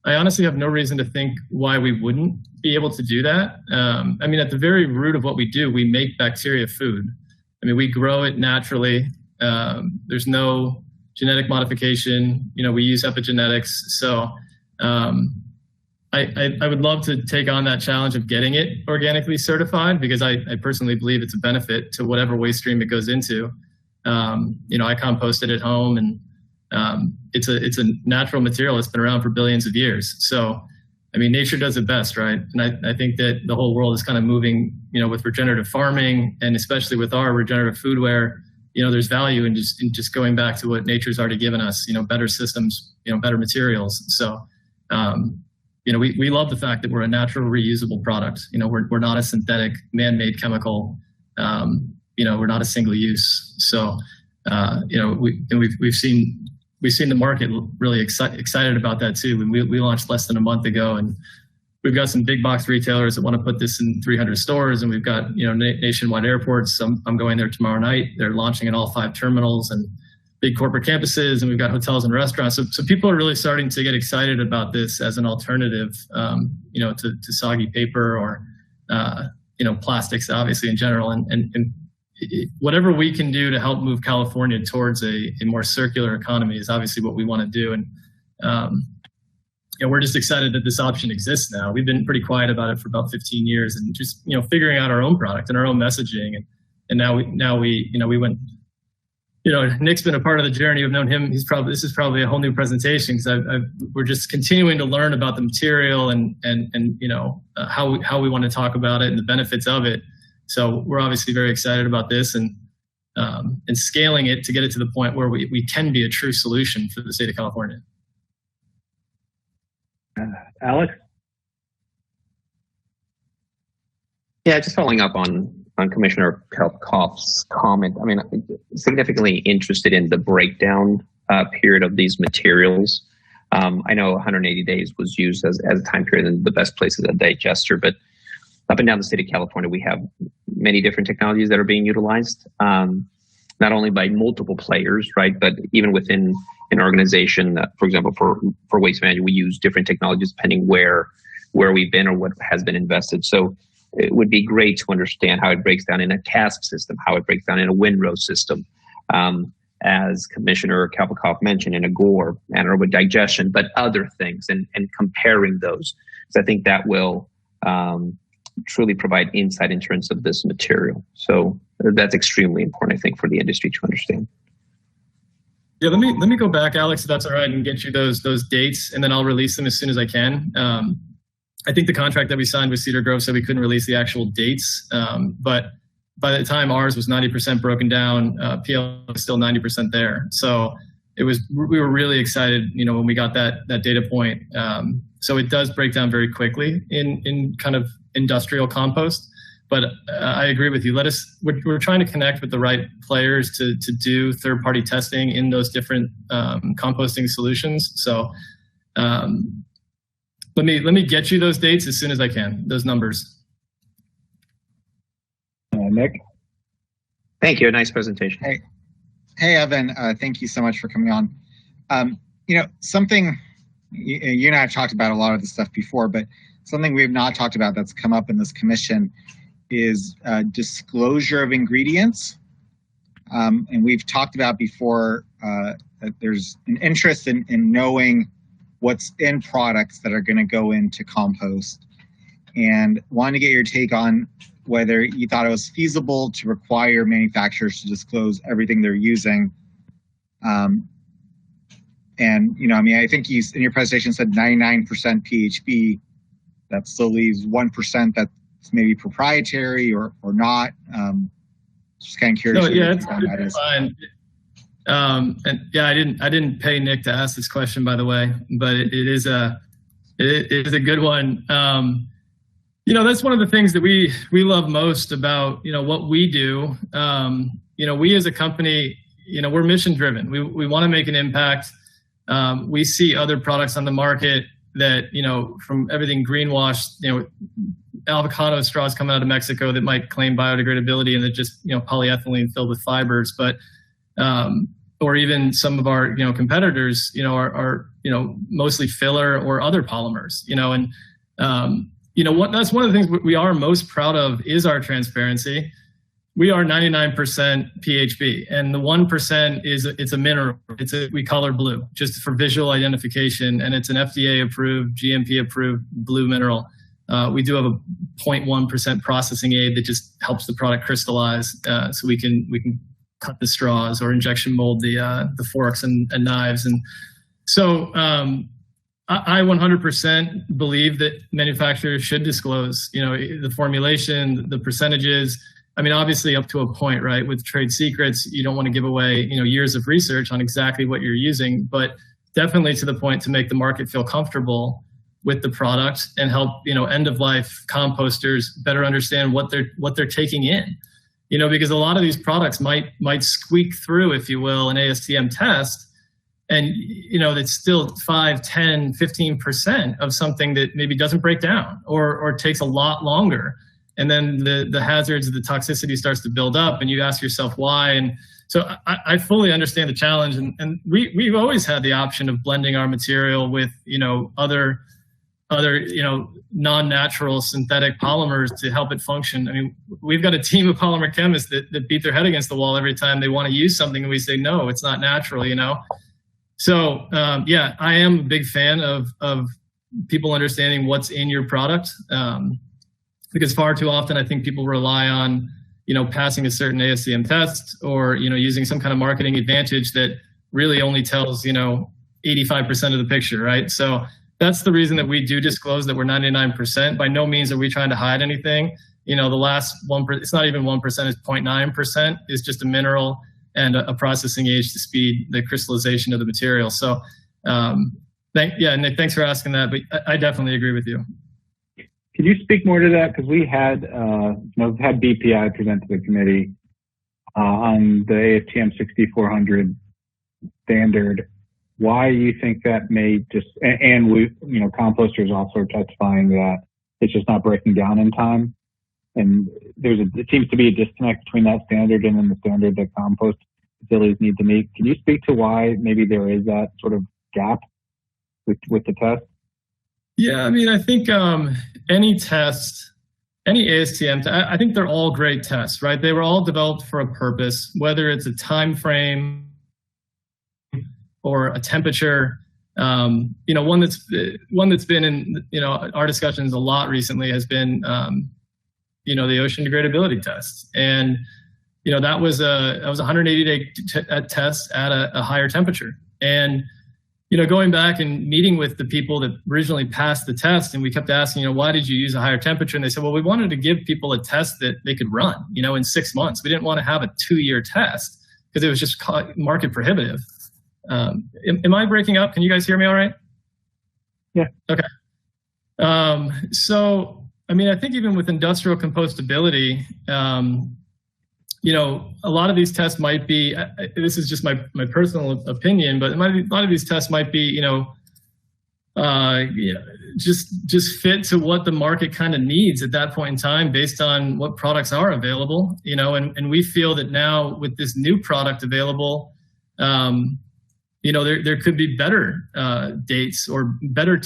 I honestly have no reason to think why we wouldn't be able to do that. At the very root of what we do, we make bacteria food. We grow it naturally. There's no genetic modification. We use epigenetics. So I would love to take on that challenge of getting it organically certified, because I personally believe it's a benefit to whatever waste stream it goes into. I compost it at home, and it's a natural material that's been around for billions of years. So, nature does it best, right? And I think that the whole world is kind of moving, with regenerative farming, and especially with our regenerative foodware, there's value in just going back to what nature's already given us, better systems, better materials. So, we love the fact that we're a natural reusable product. We're not a synthetic man-made chemical. We're not a single use. So, we've seen the market really excited about that too. We launched less than a month ago, and we've got some big box retailers that want to put this in 300 stores, and we've got nationwide airports. I'm going there tomorrow night. They're launching in all 5 terminals and big corporate campuses, and we've got hotels and restaurants. So people are really starting to get excited about this as an alternative, to soggy paper or plastics obviously in general, and whatever we can do to help move California towards a more circular economy is obviously what we want to do. And we're just excited that this option exists now. We've been pretty quiet about it for about 15 years, and just figuring out our own product and our own messaging. And now we went. Nick's been a part of the journey. We've known him. This is probably a whole new presentation, because we're just continuing to learn about the material and how we want to talk about it and the benefits of it. So we're obviously very excited about this and scaling it to get it to the point where we can be a true solution for the state of California. Alex? Yeah, just following up on Commissioner Koff's comment. I mean, significantly interested in the breakdown period of these materials. I know 180 days was used as a time period, and the best place is a digester, but up and down the state of California, we have many different technologies that are being utilized, not only by multiple players, right, but even within an organization. For example, for waste management, we use different technologies depending where we've been or what has been invested. So it would be great to understand how it breaks down in a cask system, how it breaks down in a windrow system, as Commissioner Kapelkoff mentioned, in a GORE, anaerobic digestion, but other things, and comparing those. So I think that will truly provide insight in terms of this material. So that's extremely important, I think, for the industry to understand. Yeah, let me go back, Alex, if that's all right, and get you those dates, and then I'll release them as soon as I can. I think the contract that we signed with Cedar Grove said we couldn't release the actual dates, but by the time ours was 90% broken down, PL was still 90% there. So we were really excited, when we got that data point. So it does break down very quickly in kind of industrial compost. But I agree with you. We're trying to connect with the right players to do third-party testing in those different composting solutions. So let me get you those dates as soon as I can, those numbers. Nick? Thank you. A nice presentation. Hey, Evan. Thank you so much for coming on. Something you and I have talked about a lot of this stuff before, but something we have not talked about that's come up in this commission is disclosure of ingredients. And we've talked about before that there's an interest in knowing what's in products that are going to go into compost, and wanted to get your take on whether you thought it was feasible to require manufacturers to disclose everything they're using. I think you in your presentation said 99% PHB. That still leaves 1% that's maybe proprietary or not. Just kind of curious. No, yeah, it's fine. And yeah, I didn't pay Nick to ask this question, by the way, but it is a good one. That's one of the things that we love most about what we do. We as a company, we're mission driven. We want to make an impact. We see other products on the market that from everything greenwashed, avocado straws coming out of Mexico that might claim biodegradability, and they're just polyethylene filled with fibers, but or even some of our competitors are mostly filler or other polymers, and that's one of the things we are most proud of is our transparency. We are 99% PHB, and the 1% it's a mineral. We color blue just for visual identification, and it's an FDA approved, GMP approved blue mineral. We do have a 0.1% processing aid that just helps the product crystallize, so we can cut the straws or injection mold the forks and knives. And so I 100% believe that manufacturers should disclose, the formulation, the percentages. I mean, obviously up to a point, right? With trade secrets, you don't want to give away, years of research on exactly what you're using, but definitely to the point to make the market feel comfortable with the product and help, end of life composters better understand what they're taking in, because a lot of these products might squeak through, if you will, an ASTM test. And, that's still 5, 10, 15% of something that maybe doesn't break down or takes a lot longer. And then the hazards of the toxicity starts to build up, and you ask yourself why. And so I fully understand the challenge. And we've always had the option of blending our material with, other other, non-natural synthetic polymers to help it function. I mean, we've got a team of polymer chemists that beat their head against the wall every time they want to use something, and we say, no, it's not natural, So, I am a big fan of people understanding what's in your product, because far too often I think people rely on, passing a certain ASTM test or, using some kind of marketing advantage that really only tells, 85% of the picture, right? So that's the reason that we do disclose that we're 99%. By no means are we trying to hide anything. The last 1%, it's not even 1%, it's 0.9% is just a mineral and a processing age to speed the crystallization of the material. So, Nick, thanks for asking that, but I definitely agree with you. Could you speak more to that? Because we had, had BPI present to the committee on the ASTM 6400 standard. Why you think that may just, and we, composters also are testifying that it's just not breaking down in time. And it seems to be a disconnect between that standard and then the standard that compost facilities need to meet. Can you speak to why maybe there is that sort of gap with the test? Yeah, I mean, I think any test, any ASTM, I think they're all great tests, right? They were all developed for a purpose, whether it's a time frame or a temperature. One that's been in our discussions a lot recently has been the ocean degradability test, and that was a 180-day test at a higher temperature. And going back and meeting with the people that originally passed the test, and we kept asking, why did you use a higher temperature? And they said, well, we wanted to give people a test that they could run, in 6 months. We didn't want to have a 2-year test because it was just market prohibitive. Am I breaking up? Can you guys hear me all right? Yeah. Okay. So, I mean, I think even with industrial compostability, a lot of these tests might be, this is just my personal opinion, but a lot of these tests might be, just fit to what the market kind of needs at that point in time based on what products are available, and we feel that now with this new product available, there could be better dates or better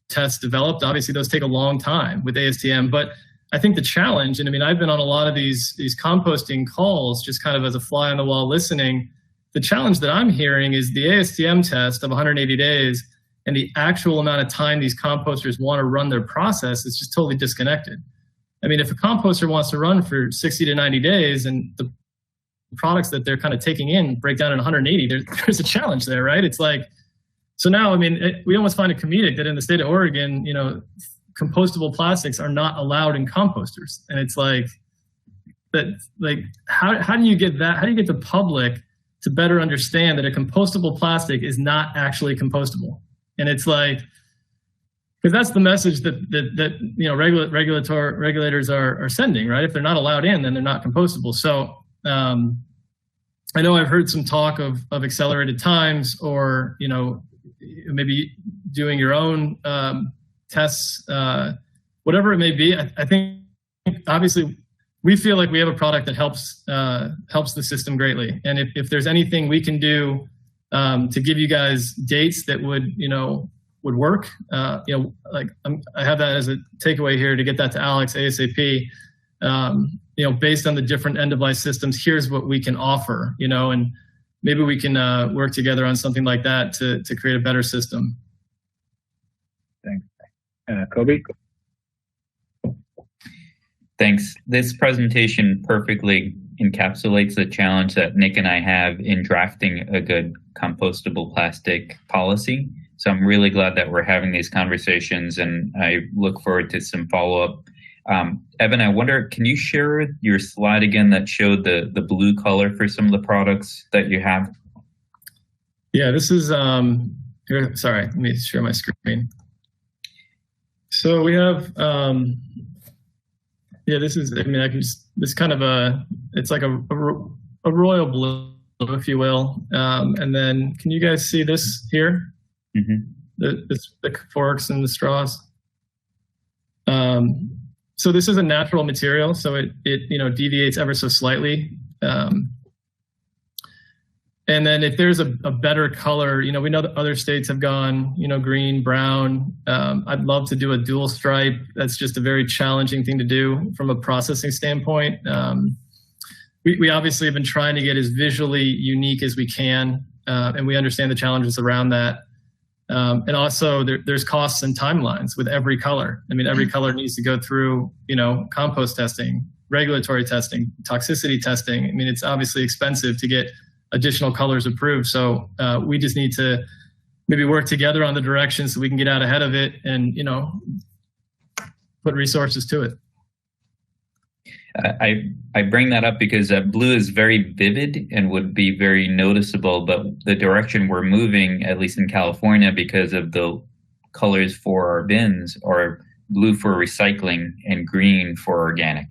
tests developed. Obviously, those take a long time with ASTM, but I think the challenge, and I mean, I've been on a lot of these composting calls, just kind of as a fly on the wall listening. The challenge that I'm hearing is the ASTM test of 180 days and the actual amount of time these composters want to run their process is just totally disconnected. I mean, if a composter wants to run for 60 to 90 days and the products that they're kind of taking in break down in 180, there's a challenge there, right? It's like, so now, I mean, we almost find it comedic that in the state of Oregon, compostable plastics are not allowed in composters. And it's like, how do you get that? How do you get the public to better understand that a compostable plastic is not actually compostable? And it's like, because that's the message that regulators are sending, right? If they're not allowed in, then they're not compostable. So I know I've heard some talk of accelerated times, or maybe doing your own tests, whatever it may be. I think obviously we feel like we have a product that helps the system greatly. And if there's anything we can do to give you guys dates that would work, I have that as a takeaway here to get that to Alex ASAP. Based on the different end-of-life systems, here's what we can offer, and maybe we can work together on something like that to create a better system. Thanks. Kobe? Thanks. This presentation perfectly encapsulates the challenge that Nick and I have in drafting a good compostable plastic policy. So I'm really glad that we're having these conversations, and I look forward to some follow-up. Evan, I wonder, can you share your slide again that showed the blue color for some of the products that you have? Yeah, this is, here, sorry, let me share my screen. So we have, this is, I mean, I can just, this kind of it's like a royal blue, if you will. And then can you guys see this here? Mm-hmm. The forks and the straws. So this is a natural material, so it deviates ever so slightly. And then if there's a better color, we know that other states have gone, green, brown. I'd love to do a dual stripe. That's just a very challenging thing to do from a processing standpoint. We obviously have been trying to get as visually unique as we can, and we understand the challenges around that. And also there's costs and timelines with every color. I mean, every color needs to go through, compost testing, regulatory testing, toxicity testing. I mean, it's obviously expensive to get additional colors approved. So we just need to maybe work together on the direction so we can get out ahead of it and, put resources to it. I bring that up because blue is very vivid and would be very noticeable, but the direction we're moving, at least in California, because of the colors for our bins, are blue for recycling and green for organic.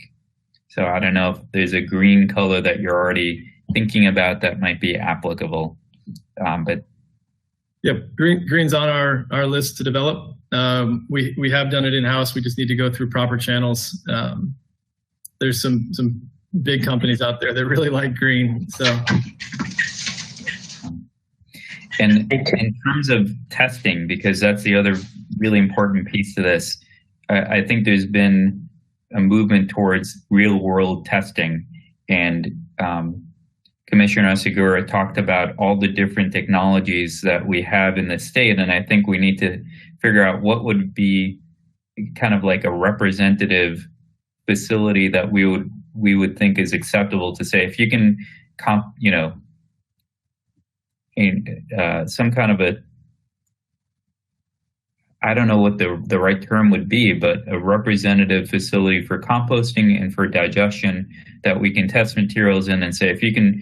So I don't know if there's a green color that you're already thinking about that might be applicable. But yeah, green's on our list to develop. We have done it in-house. We just need to go through proper channels. There's some big companies out there that really like green. So, and in terms of testing, because that's the other really important piece to this, I think there's been a movement towards real-world testing, and Commissioner Segura talked about all the different technologies that we have in the state, and I think we need to figure out what would be kind of like a representative facility that we would think is acceptable to say, if you can some kind of a, I don't know what the right term would be, but a representative facility for composting and for digestion that we can test materials in and say, if you can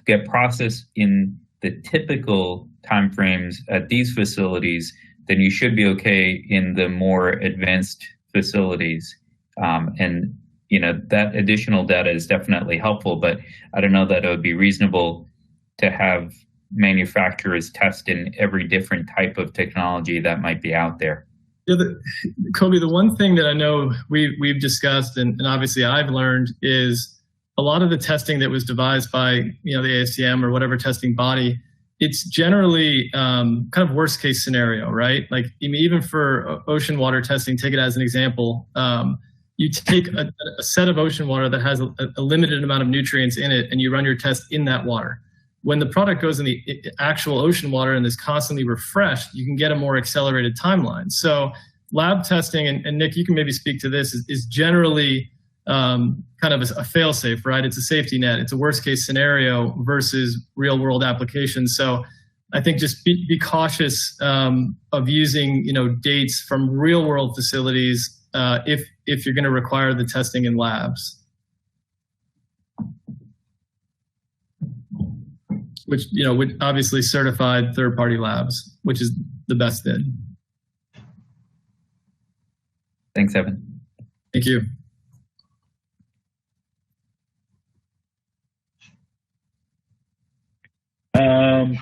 get processed in the typical timeframes at these facilities, then you should be okay in the more advanced facilities. And that additional data is definitely helpful, but I don't know that it would be reasonable to have manufacturers test in every different type of technology that might be out there. Yeah, Kobe, the one thing that I know we've discussed and obviously I've learned is a lot of the testing that was devised by the ASTM or whatever testing body, it's generally kind of worst case scenario, right? Like even for ocean water testing, take it as an example. You take a set of ocean water that has a limited amount of nutrients in it, and you run your test in that water. When the product goes in the actual ocean water and is constantly refreshed, you can get a more accelerated timeline. So lab testing, and Nick, you can maybe speak to this, is generally kind of a fail-safe, right? It's a safety net. It's a worst-case scenario versus real-world applications. So I think just be cautious of using dates from real-world facilities if you're going to require the testing in labs, which would obviously certified third-party labs, which is the best bid. Thanks, Evan. Thank you.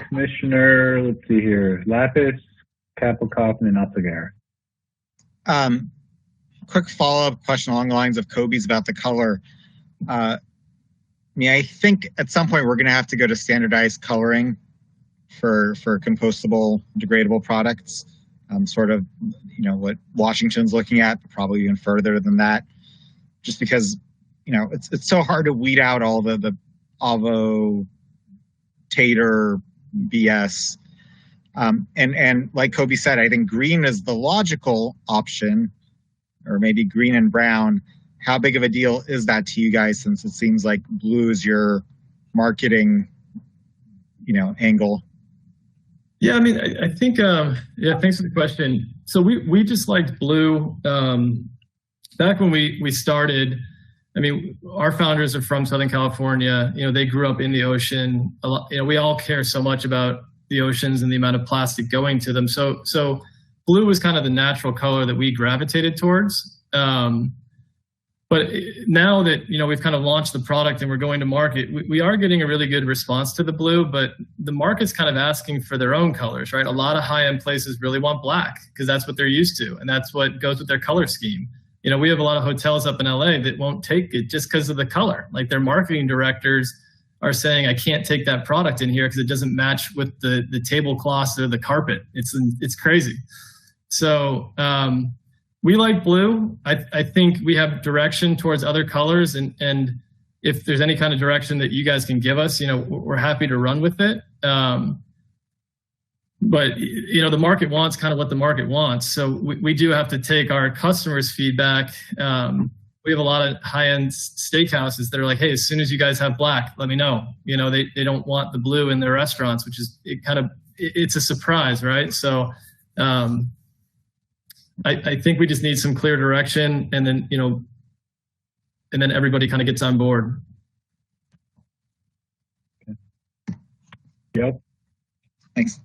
Commissioner, let's see here, Lapis, Kapelkoff, and Altogar. Quick follow-up question along the lines of Kobe's about the color. I think at some point we're going to have to go to standardized coloring for compostable, degradable products. Sort of, what Washington's looking at, probably even further than that. Just because, it's so hard to weed out all the Avo, Tater BS. And like Kobe said, I think green is the logical option, or maybe green and brown. How big of a deal is that to you guys, since it seems like blue is your marketing, angle? Yeah, I think, thanks for the question. So we just liked blue. Back when we started, our founders are from Southern California. They grew up in the ocean. We all care so much about the oceans and the amount of plastic going to them. So blue was kind of the natural color that we gravitated towards. But now that, we've kind of launched the product and we're going to market, we are getting a really good response to the blue, but the market's kind of asking for their own colors, right? A lot of high-end places really want black because that's what they're used to, and that's what goes with their color scheme. We have a lot of hotels up in LA that won't take it just because of the color. Like their marketing directors are saying, I can't take that product in here because it doesn't match with the tablecloths or the carpet. It's crazy. So we like blue. I think we have direction towards other colors, and if there's any kind of direction that you guys can give us, we're happy to run with it. But the market wants kind of what the market wants. So we do have to take our customers' feedback. We have a lot of high-end steakhouses that are like, hey, as soon as you guys have black, let me know. They don't want the blue in their restaurants, which is it's a surprise, right? So I think we just need some clear direction, and then everybody kind of gets on board. Yep. Thanks.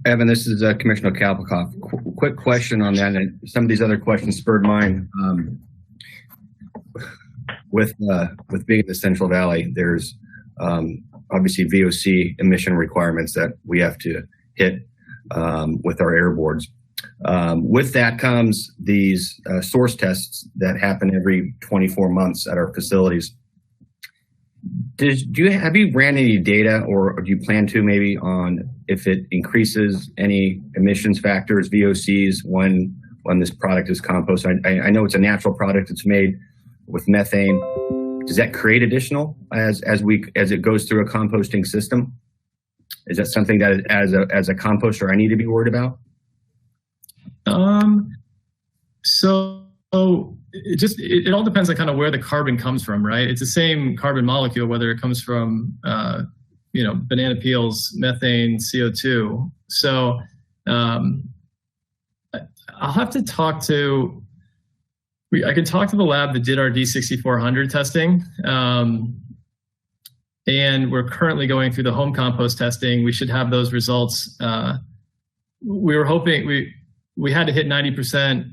Evan, this is Commissioner Kalpakoff. Quick question on that, and some of these other questions spurred mine. With being in the Central Valley, there's obviously VOC emission requirements that we have to hit with our air boards. With that comes these source tests that happen every 24 months at our facilities. Have you ran any data, or do you plan to maybe, on if it increases any emissions factors, VOCs, when this product is composted? I know it's a natural product. It's made with methane. Does that create additional as it goes through a composting system? Is that something that as a composter I need to be worried about? It all depends on kind of where the carbon comes from, right? It's the same carbon molecule, whether it comes from, banana peels, methane, CO2. So I'll have to talk to, I can talk to the lab that did our D6400 testing. And we're currently going through the home compost testing. We should have those results. We were hoping we had to hit 90%.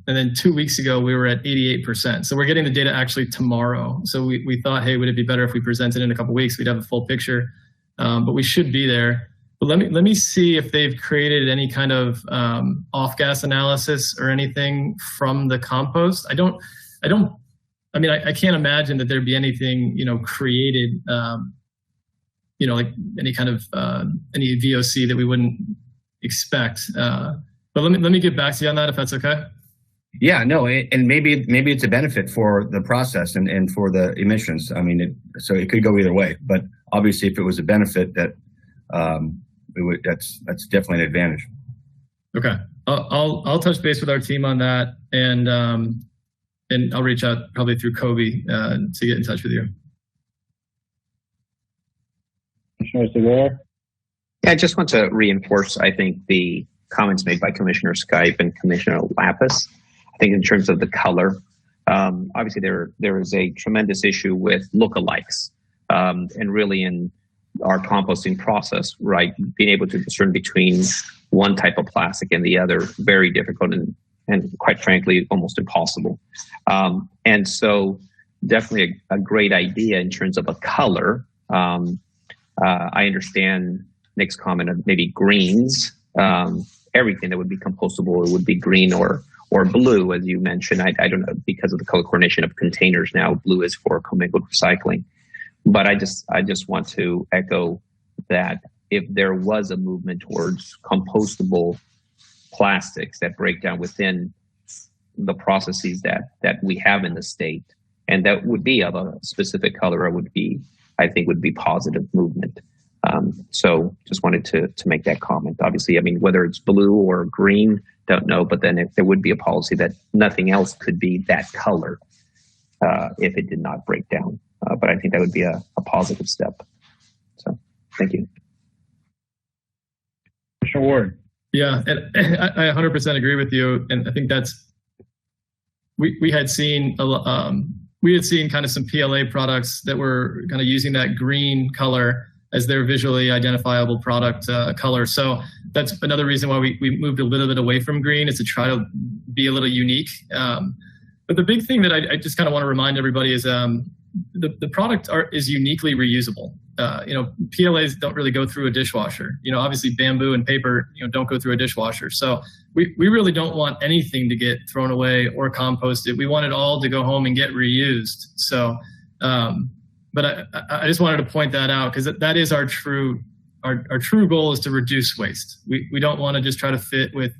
And then 2 weeks ago, we were at 88%. So we're getting the data actually tomorrow. So we thought, hey, would it be better if we presented in a couple of weeks? We'd have a full picture, but we should be there. But let me see if they've created any kind of off-gas analysis or anything from the compost. I can't imagine that there'd be anything, created, like any kind of any VOC that we wouldn't expect. But let me get back to you on that if that's okay. Yeah, no, and maybe it's a benefit for the process and for the emissions. So it could go either way. But obviously, if it was a benefit, that's definitely an advantage. Okay, I'll touch base with our team on that, and I'll reach out probably through Kobe to get in touch with you. Commissioner Segura? Yeah, I just want to reinforce, I think, the comments made by Commissioner Skype and Commissioner Lapis. I think in terms of the color, obviously there is a tremendous issue with lookalikes, and really in our composting process, right, being able to discern between one type of plastic and the other, very difficult and quite frankly, almost impossible. And so definitely a great idea in terms of a color. I understand Nick's comment of maybe greens. Everything that would be compostable, it would be green or blue, as you mentioned. I don't know, because of the color coordination of containers now, blue is for commingled recycling. But I just want to echo that if there was a movement towards compostable plastics that break down within the processes that we have in the state, and that would be of a specific color, I think would be positive movement. So just wanted to make that comment. Obviously, whether it's blue or green, don't know, but then if there would be a policy that nothing else could be that color if it did not break down. But I think that would be a positive step. So thank you. Commissioner Ward. Yeah, and I 100% agree with you. And I think we had seen kind of some PLA products that were kind of using that green color as their visually identifiable product color. So that's another reason why we moved a little bit away from green, is to try to be a little unique. But the big thing that I just kind of want to remind everybody is the product is uniquely reusable. PLAs don't really go through a dishwasher. Obviously bamboo and paper, don't go through a dishwasher. So we really don't want anything to get thrown away or composted. We want it all to go home and get reused. So But I just wanted to point that out because that is our true goal is to reduce waste. We don't want to just try to fit with,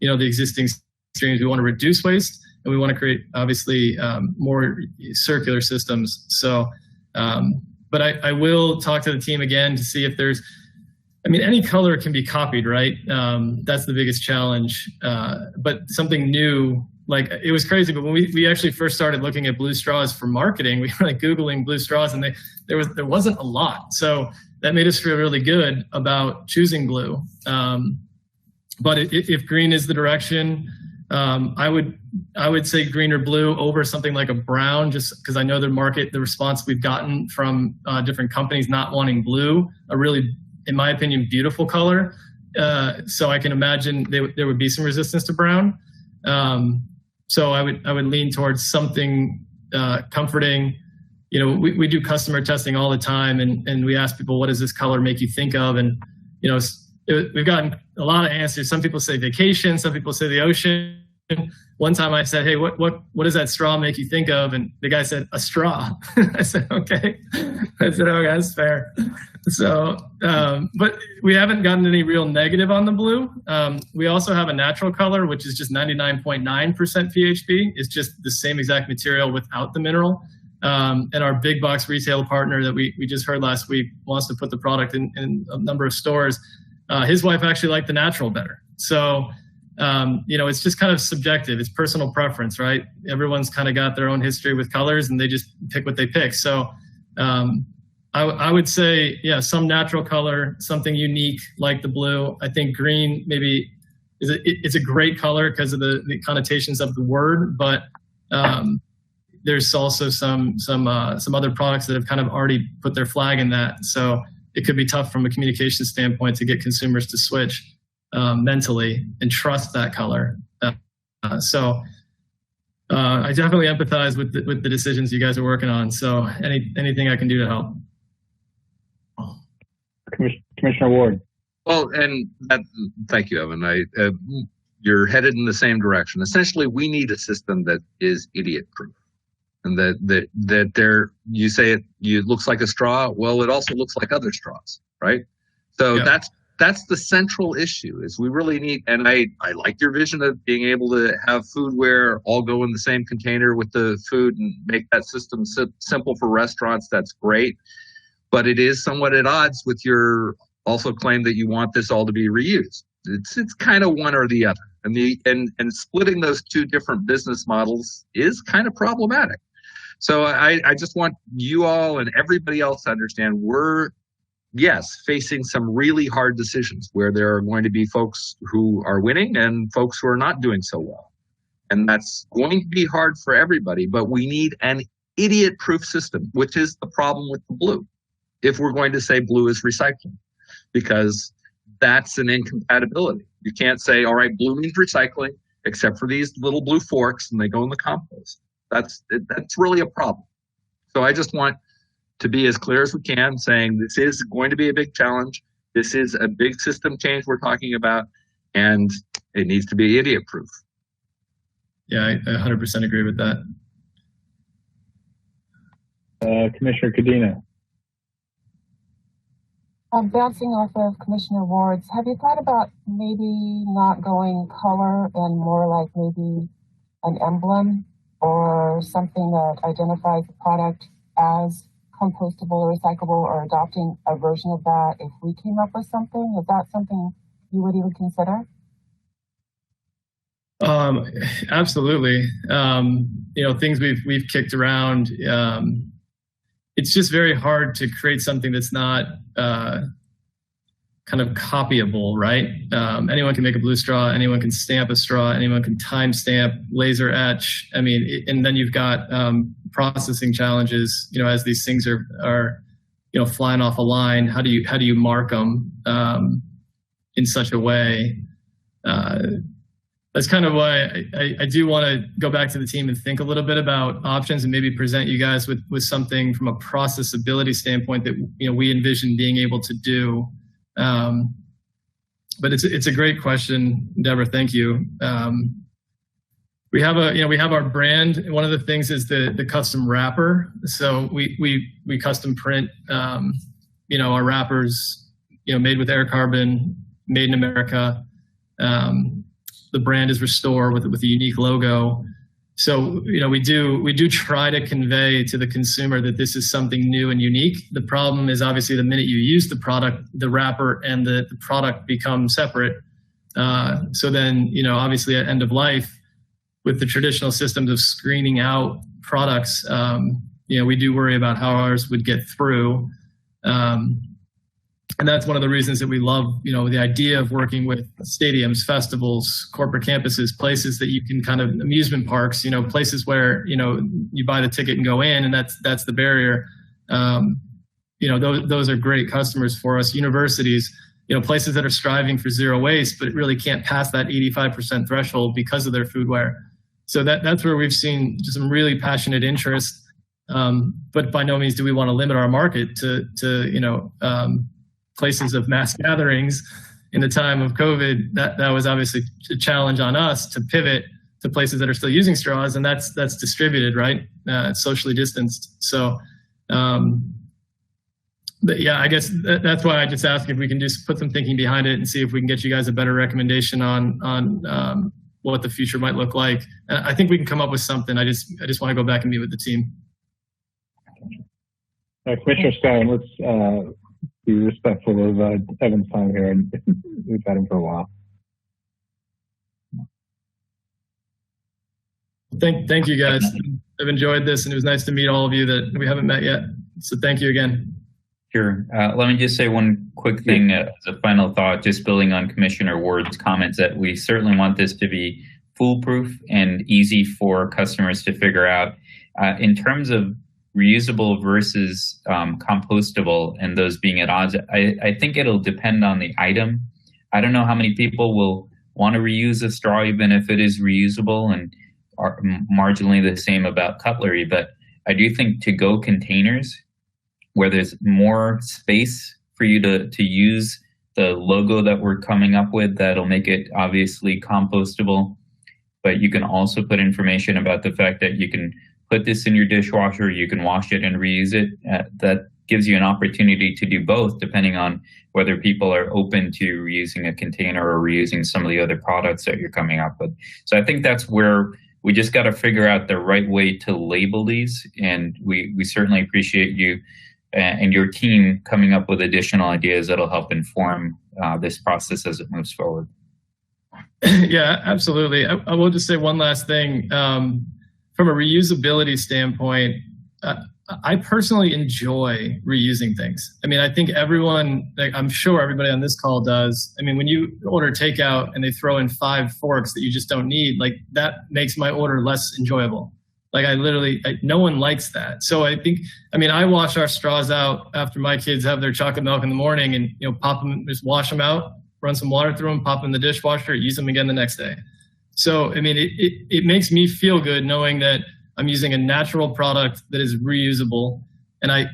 the existing streams. We want to reduce waste, and we want to create obviously more circular systems. So, but I will talk to the team again to see if there's, any color can be copied, right? That's the biggest challenge. But something new, like it was crazy, but when we actually first started looking at blue straws for marketing, we were like Googling blue straws and there wasn't a lot. So that made us feel really good about choosing blue. But if green is the direction, I would say green or blue over something like a brown, just because I know the response we've gotten from different companies not wanting blue, a really, in my opinion, beautiful color. So I can imagine there would be some resistance to brown. So I would lean towards something comforting. We do customer testing all the time, and we ask people, what does this color make you think of? And we've gotten a lot of answers. Some people say vacation, some people say the ocean. One time I said, hey, what does that straw make you think of? And the guy said, a straw. I said, okay. I said, okay, that's fair. So, but we haven't gotten any real negative on the blue. We also have a natural color, which is just 99.9% PHP. It's just the same exact material without the mineral. And our big box retail partner that we just heard last week wants to put the product in a number of stores. His wife actually liked the natural better. So, it's just kind of subjective. It's personal preference, right? Everyone's kind of got their own history with colors and they just pick what they pick. So, I would say, some natural color, something unique like the blue. I think green maybe it's a great color because of the connotations of the word, but there's also some other products that have kind of already put their flag in that. So it could be tough from a communication standpoint to get consumers to switch mentally and trust that color. So I definitely empathize with the decisions you guys are working on. So anything I can do to help. Commissioner Ward. Well, and thank you, Evan. You're headed in the same direction. Essentially, we need a system that is idiot-proof, and that there. You say it looks like a straw. Well, it also looks like other straws, right? So Yeah. that's the central issue. Is we really need. And I like your vision of being able to have foodware all go in the same container with the food and make that system simple for restaurants. That's great. But it is somewhat at odds with your also claim that you want this all to be reused. It's kind of one or the other, and splitting those two different business models is kind of problematic. So I just want you all and everybody else to understand we're facing some really hard decisions where there are going to be folks who are winning and folks who are not doing so well, and that's going to be hard for everybody. But we need an idiot-proof system, which is the problem with the blue. If we're going to say blue is recycling, because that's an incompatibility. You can't say, all right, blue means recycling, except for these little blue forks and they go in the compost. That's really a problem. So I just want to be as clear as we can, saying this is going to be a big challenge. This is a big system change we're talking about, and it needs to be idiot proof. Yeah, I 100% agree with that. Commissioner Cadena. Bouncing off of Commissioner Ward's, have you thought about maybe not going color and more like maybe an emblem or something that identifies the product as compostable or recyclable, or adopting a version of that if we came up with something? Is that something you would even consider? Absolutely. Things we've kicked around. It's just very hard to create something that's not kind of copyable, right? Anyone can make a blue straw, anyone can stamp a straw, anyone can time stamp, laser etch. And then you've got processing challenges, as these things are flying off a line. How do you mark them in such a way? That's kind of why I do want to go back to the team and think a little bit about options and maybe present you guys with something from a processability standpoint that we envision being able to do. But it's a great question, Deborah. Thank you. we have our brand. And one of the things is the custom wrapper. So we custom print, our wrappers, made with air carbon, made in America. The brand is Restore with a unique logo. So, we do try to convey to the consumer that this is something new and unique. The problem is obviously the minute you use the product, the wrapper and the product become separate. So then, obviously at end of life, with the traditional systems of screening out products, we do worry about how ours would get through. And that's one of the reasons that we love, the idea of working with stadiums, festivals, corporate campuses, places that you can kind of amusement parks, places where, you buy the ticket and go in, and that's the barrier. Those are great customers for us. Universities, places that are striving for zero waste, but really can't pass that 85% threshold because of their foodware. So that's where we've seen just some really passionate interest. But by no means do we want to limit our market to places of mass gatherings. In the time of COVID, that was obviously a challenge on us to pivot to places that are still using straws, and that's distributed, right? It's socially distanced. So, but yeah, I guess that's why I just ask if we can just put some thinking behind it and see if we can get you guys a better recommendation on what the future might look like. And I think we can come up with something. I just want to go back and meet with the team. Commissioner Sky, let's be respectful of Evan's time here, and we've had him for a while. Thank you guys. I've enjoyed this, and it was nice to meet all of you that we haven't met yet. So thank you again. Sure. Let me just say one quick thing as a final thought, just building on Commissioner Ward's comments, that we certainly want this to be foolproof and easy for customers to figure out. In terms of reusable versus compostable and those being at odds, I think it'll depend on the item. I don't know how many people will want to reuse a straw even if it is reusable, and are marginally the same about cutlery. But I do think to-go containers, where there's more space for you to use the logo that we're coming up with, that'll make it obviously compostable. But you can also put information about the fact that you can put this in your dishwasher, you can wash it and reuse it. That gives you an opportunity to do both, depending on whether people are open to reusing a container or reusing some of the other products that you're coming up with. So I think that's where we just got to figure out the right way to label these. And we certainly appreciate you and your team coming up with additional ideas that'll help inform this process as it moves forward. Yeah, absolutely. I will just say one last thing. From a reusability standpoint, I personally enjoy reusing things. I mean, I think everyone, I'm sure everybody on this call does. I mean, when you order takeout and they throw in 5 forks that you just don't need, like that makes my order less enjoyable. Like no one likes that. So I think, I wash our straws out after my kids have their chocolate milk in the morning and, pop them, just wash them out, run some water through them, pop them in the dishwasher, use them again the next day. So, it makes me feel good knowing that I'm using a natural product that is reusable. And I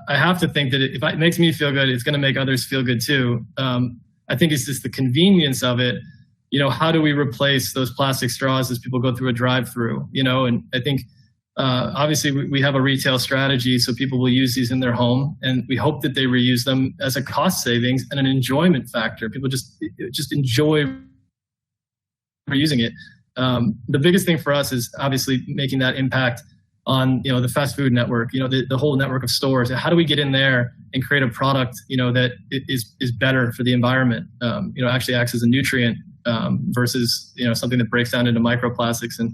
have to think that if it makes me feel good, it's going to make others feel good too. I think it's just the convenience of it. How do we replace those plastic straws as people go through a drive-through? And I think obviously we have a retail strategy, so people will use these in their home, and we hope that they reuse them as a cost savings and an enjoyment factor. People just enjoy reusing it. The biggest thing for us is obviously making that impact on the fast food network, the whole network of stores. How do we get in there and create a product that is better for the environment? Actually acts as a nutrient versus something that breaks down into microplastics and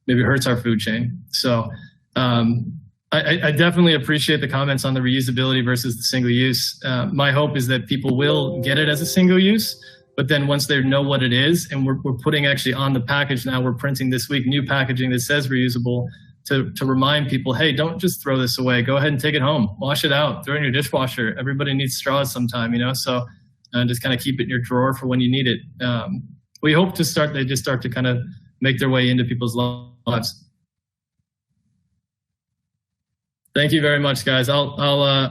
maybe hurts our food chain. So I definitely appreciate the comments on the reusability versus the single use. My hope is that people will get it as a single use. But then once they know what it is, and we're putting actually on the package now, we're printing this week new packaging that says reusable to remind people, hey, don't just throw this away. Go ahead and take it home, wash it out, throw it in your dishwasher. Everybody needs straws sometime, so just kind of keep it in your drawer for when you need it. We hope they just start to kind of make their way into people's lives. Thank you very much, guys. I'll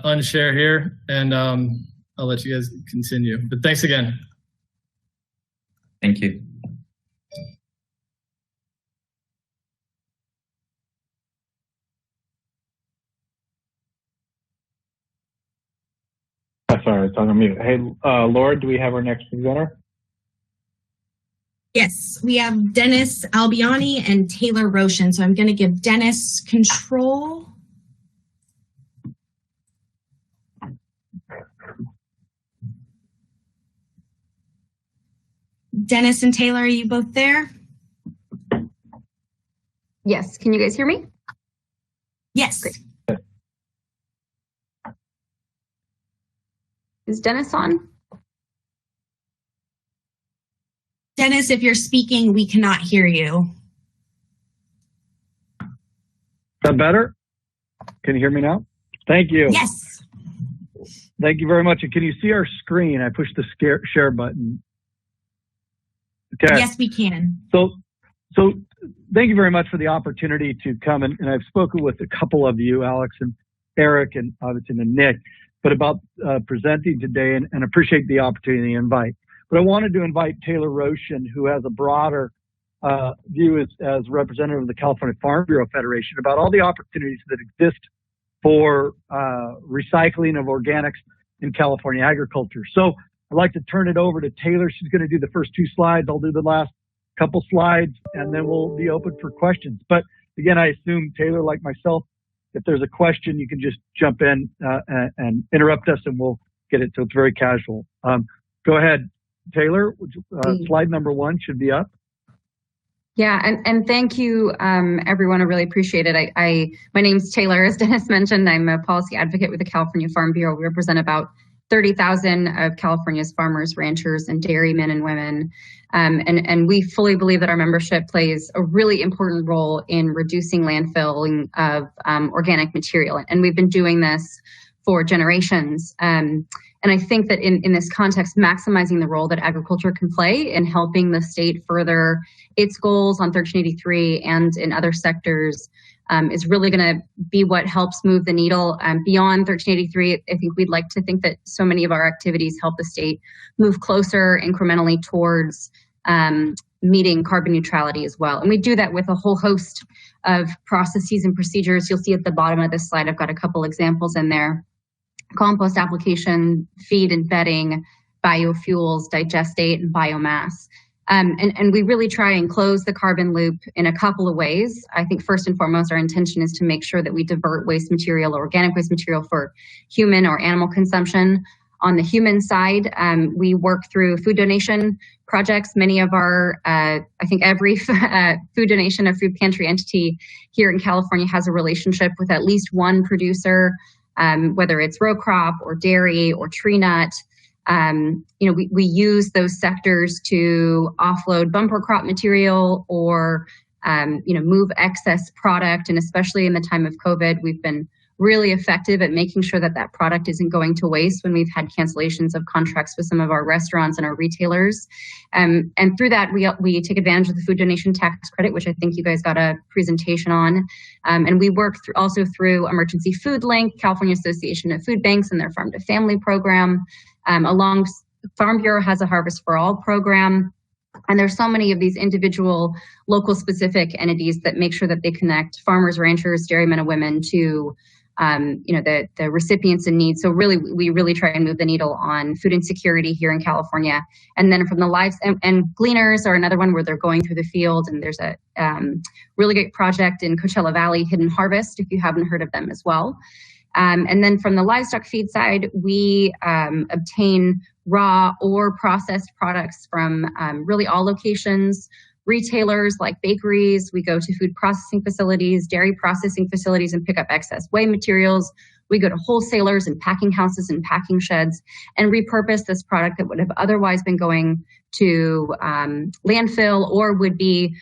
unshare here and I'll let you guys continue. But thanks again. Thank you. Sorry, it's on mute. Hey, Laura, do we have our next presenter? Yes, we have Dennis Albiani and Taylor Roshan. So I'm going to give Dennis control. Dennis and Taylor, are you both there? Yes. Can you guys hear me? Yes. Great. Is Dennis on? Dennis, if you're speaking, we cannot hear you. Is that better? Can you hear me now? Thank you. Yes. Thank you very much. And can you see our screen? I pushed the share button. Okay. Yes, we can. So thank you very much for the opportunity to come. And I've spoken with a couple of you, Alex and Eric and obviously Nick, but about presenting today and appreciate the opportunity to invite. But I wanted to invite Taylor Roshan, who has a broader view as representative of the California Farm Bureau Federation, about all the opportunities that exist for recycling of organics in California agriculture. So I'd like to turn it over to Taylor. She's going to do the first 2 slides. I'll do the last couple slides, and then we'll be open for questions. But again, I assume Taylor, like myself, if there's a question, you can just jump in and interrupt us, and we'll get it. So it's very casual. Go ahead, Taylor. Slide number 1 should be up. Yeah, and thank you, everyone. I really appreciate it. My name's Taylor, as Dennis mentioned. I'm a policy advocate with the California Farm Bureau. We represent about 30,000 of California's farmers, ranchers, and dairymen and women. And we fully believe that our membership plays a really important role in reducing landfilling of organic material. And we've been doing this for generations. And I think that in this context, maximizing the role that agriculture can play in helping the state further its goals on 1383 and in other sectors is really going to be what helps move the needle. Beyond 1383, I think we'd like to think that so many of our activities help the state move closer incrementally towards meeting carbon neutrality as well. And we do that with a whole host of processes and procedures. You'll see at the bottom of this slide, I've got a couple examples in there. Compost application, feed and bedding, biofuels, digestate, and biomass. And we really try and close the carbon loop in a couple of ways. I think first and foremost, our intention is to make sure that we divert waste material, organic waste material, for human or animal consumption. On the human side, we work through food donation projects. Many of our, I think every food donation or food pantry entity here in California has a relationship with at least one producer, whether it's row crop or dairy or tree nut. We use those sectors to offload bumper crop material or, move excess product. And especially in the time of COVID, we've been really effective at making sure that that product isn't going to waste when we've had cancellations of contracts with some of our restaurants and our retailers. And through that, we take advantage of the food donation tax credit, which I think you guys got a presentation on. And we work also through Emergency Food Link, California Association of Food Banks, and their Farm to Family program. Along Farm Bureau has a Harvest for All program. And there's so many of these individual local specific entities that make sure that they connect farmers, ranchers, dairymen and women to the recipients in need. So really, we really try and move the needle on food insecurity here in California. And then from the lives and gleaners are another one where they're going through the field. And there's a really great project in Coachella Valley, Hidden Harvest, if you haven't heard of them as well. And then from the livestock feed side, we obtain raw or processed products from really all locations. Retailers like bakeries, we go to food processing facilities, dairy processing facilities, and pick up excess whey materials. We go to wholesalers and packing houses and packing sheds and repurpose this product that would have otherwise been going to landfill or would be,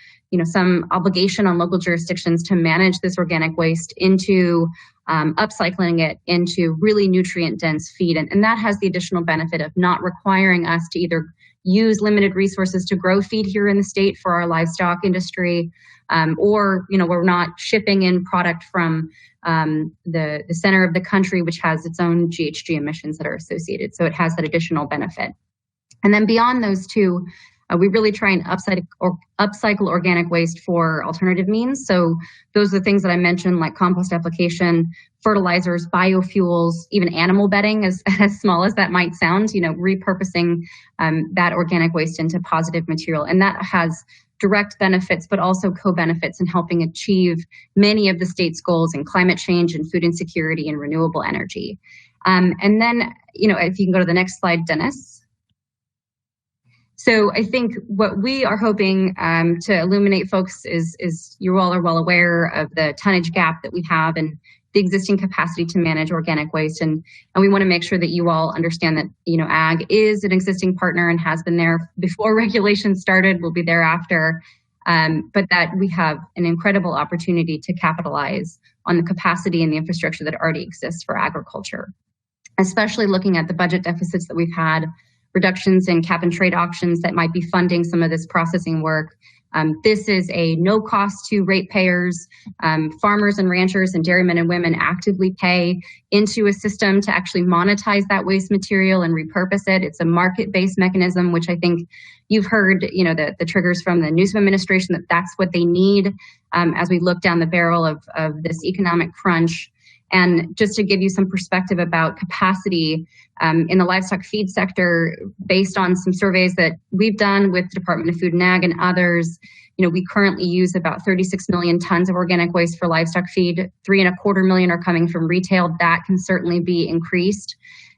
some obligation on local jurisdictions to manage this organic waste into upcycling it into really nutrient-dense feed. And that has the additional benefit of not requiring us to either use limited resources to grow feed here in the state for our livestock industry, or we're not shipping in product from the center of the country, which has its own GHG emissions that are associated. So it has that additional benefit. And then beyond those two, we really try and upcycle organic waste for alternative means. So those are the things that I mentioned, like compost application, fertilizers, biofuels, even animal bedding, as small as that might sound, repurposing that organic waste into positive material. And that has direct benefits, but also co-benefits in helping achieve many of the state's goals in climate change and food insecurity and renewable energy. And then, if you can go to the next slide, Dennis. So I think what we are hoping to illuminate, folks, is you all are well aware of the tonnage gap that we have and the existing capacity to manage organic waste. And we want to make sure that you all understand that, ag is an existing partner and has been there before regulations started, will be there after, but that we have an incredible opportunity to capitalize on the capacity and the infrastructure that already exists for agriculture, especially looking at the budget deficits that we've had, reductions in cap and trade auctions that might be funding some of this processing work. This is a no cost to ratepayers. Farmers and ranchers and dairymen and women actively pay into a system to actually monetize that waste material and repurpose it. It's a market-based mechanism, which I think you've heard, the triggers from the Newsom administration, that's what they need as we look down the barrel of this economic crunch. And just to give you some perspective about capacity in the livestock feed sector, based on some surveys that we've done with the Department of Food and Ag and others, we currently use about 36 million tons of organic waste for livestock feed. 3.25 million are coming from retail. That can certainly be increased.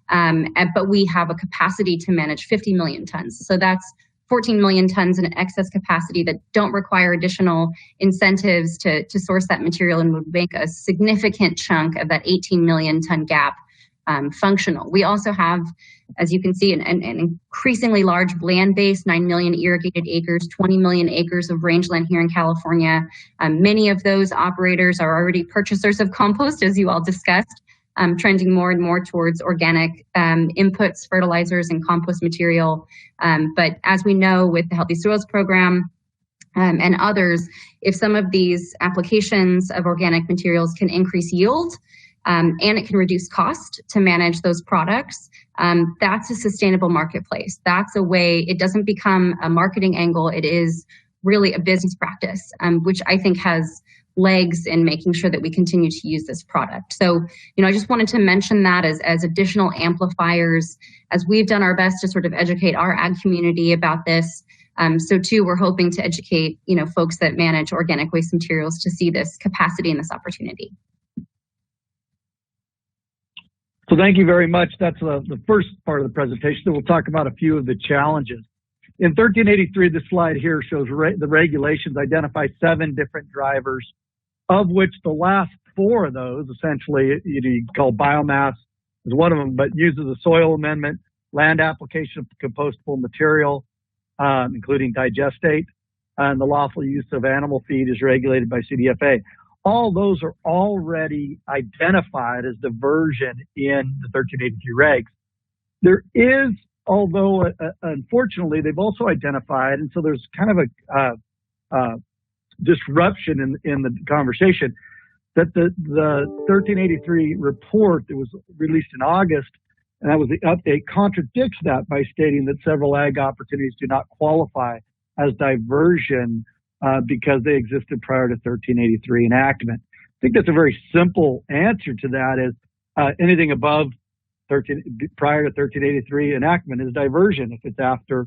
But we have a capacity to manage 50 million tons. So that's 14 million tons in excess capacity that don't require additional incentives to source that material and would make a significant chunk of that 18 million ton gap functional. We also have, as you can see, an increasingly large land base, 9 million irrigated acres, 20 million acres of rangeland here in California. Many of those operators are already purchasers of compost, as you all discussed, trending more and more towards organic inputs, fertilizers, and compost material. But as we know with the Healthy Soils Program and others, if some of these applications of organic materials can increase yield and it can reduce cost to manage those products, that's a sustainable marketplace. That's a way, it doesn't become a marketing angle, it is really a business practice, which I think has legs in making sure that we continue to use this product. So, I just wanted to mention that as additional amplifiers, as we've done our best to sort of educate our ag community about this. So too, we're hoping to educate, folks that manage organic waste materials to see this capacity and this opportunity. So thank you very much. That's the first part of the presentation. Then we'll talk about a few of the challenges. In 1383, the slide here shows the regulations identify 7 different drivers, of which the last 4 of those, essentially, you call biomass is one of them, but uses a soil amendment, land application of compostable material, including digestate, and the lawful use of animal feed is regulated by CDFA. All those are already identified as diversion in the 1383 regs. There is, although unfortunately they've also identified, and so there's kind of a disruption in the conversation, that the 1383 report that was released in August, and that was the update, contradicts that by stating that several ag opportunities do not qualify as diversion because they existed prior to 1383 enactment. I think that's a very simple answer to that is anything above prior to 1383 enactment is diversion if it's after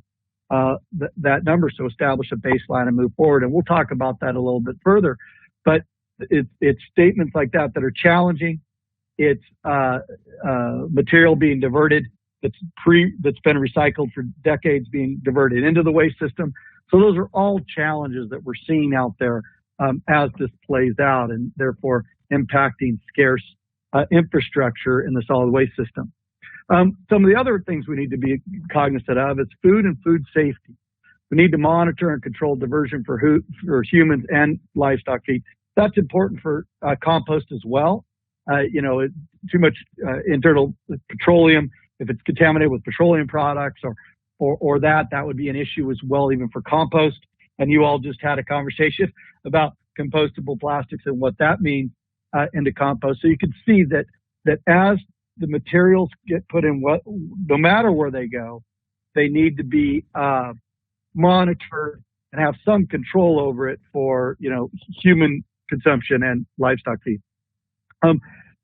that number. So establish a baseline and move forward. And we'll talk about that a little bit further. But it's statements like that that are challenging. It's material being diverted that's been recycled for decades being diverted into the waste system. So those are all challenges that we're seeing out there as this plays out, and therefore impacting scarce infrastructure in the solid waste system. Some of the other things we need to be cognizant of is food and food safety. We need to monitor and control diversion for humans and livestock feed. That's important for compost as well. Too much internal petroleum, if it's contaminated with petroleum products or that would be an issue as well, even for compost. And you all just had a conversation about compostable plastics and what that means into compost. So you can see that as the materials get put in, no matter where they go, they need to be monitored and have some control over it for human consumption and livestock feed.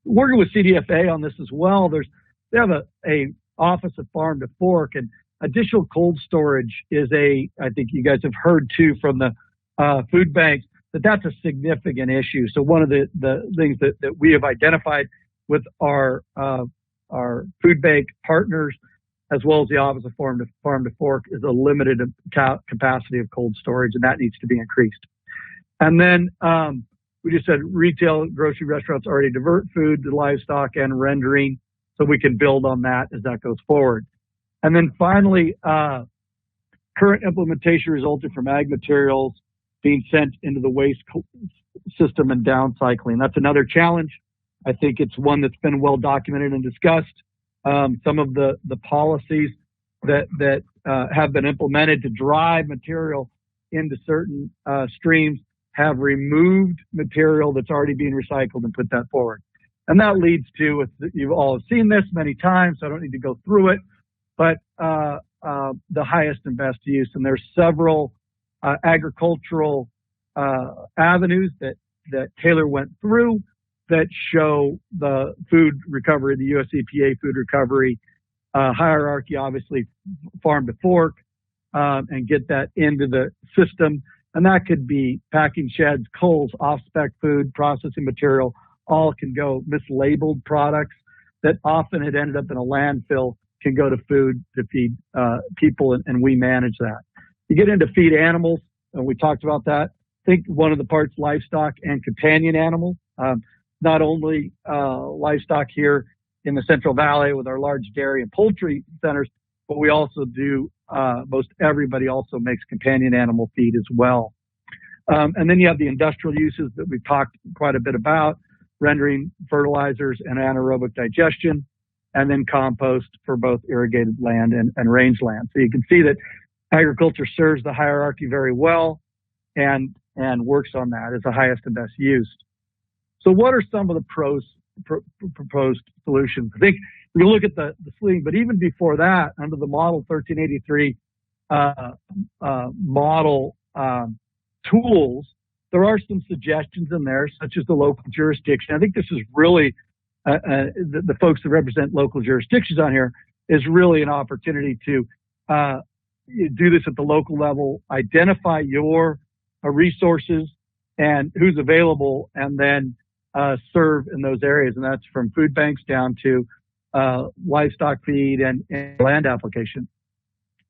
working with CDFA on this as well. They have a office of Farm to Fork, and additional cold storage is I think you guys have heard too from the food banks that's a significant issue. So one of the things that we have identified with our food bank partners, as well as the Office of Farm to Fork, is a limited capacity of cold storage, and that needs to be increased. And then we just said retail, grocery, restaurants already divert food to livestock and rendering, so we can build on that as that goes forward. And then finally, current implementation resulted from ag materials being sent into the waste system and downcycling. That's another challenge. I think it's one that's been well documented and discussed. Some of the policies that have been implemented to drive material into certain streams have removed material that's already being recycled and put that forward. And that leads to, you've all seen this many times, so I don't need to go through it, but the highest and best use. And there's several agricultural avenues that Taylor went through that show the food recovery, the US EPA food recovery hierarchy, obviously farm to fork, and get that into the system. And that could be packing sheds, culls, off-spec food, processing material, all can go. Mislabeled products that often had ended up in a landfill can go to food to feed people, and we manage that. You get into feed animals, and we talked about that. I think one of the parts, livestock and companion animals. Not only livestock here in the Central Valley with our large dairy and poultry centers, but we also do, most everybody also makes companion animal feed as well. And then you have the industrial uses that we've talked quite a bit about, rendering fertilizers and anaerobic digestion, and then compost for both irrigated land and rangeland. So you can see that agriculture serves the hierarchy very well and works on that as the highest and best use. So what are some of the proposed solutions? I think we look at the sleeving, but even before that, under the Model 1383 model tools, there are some suggestions in there, such as the local jurisdiction. I think this is really, the folks that represent local jurisdictions on here, is really an opportunity to do this at the local level, identify your resources and who's available, and then serve in those areas. And that's from food banks down to livestock feed and land application.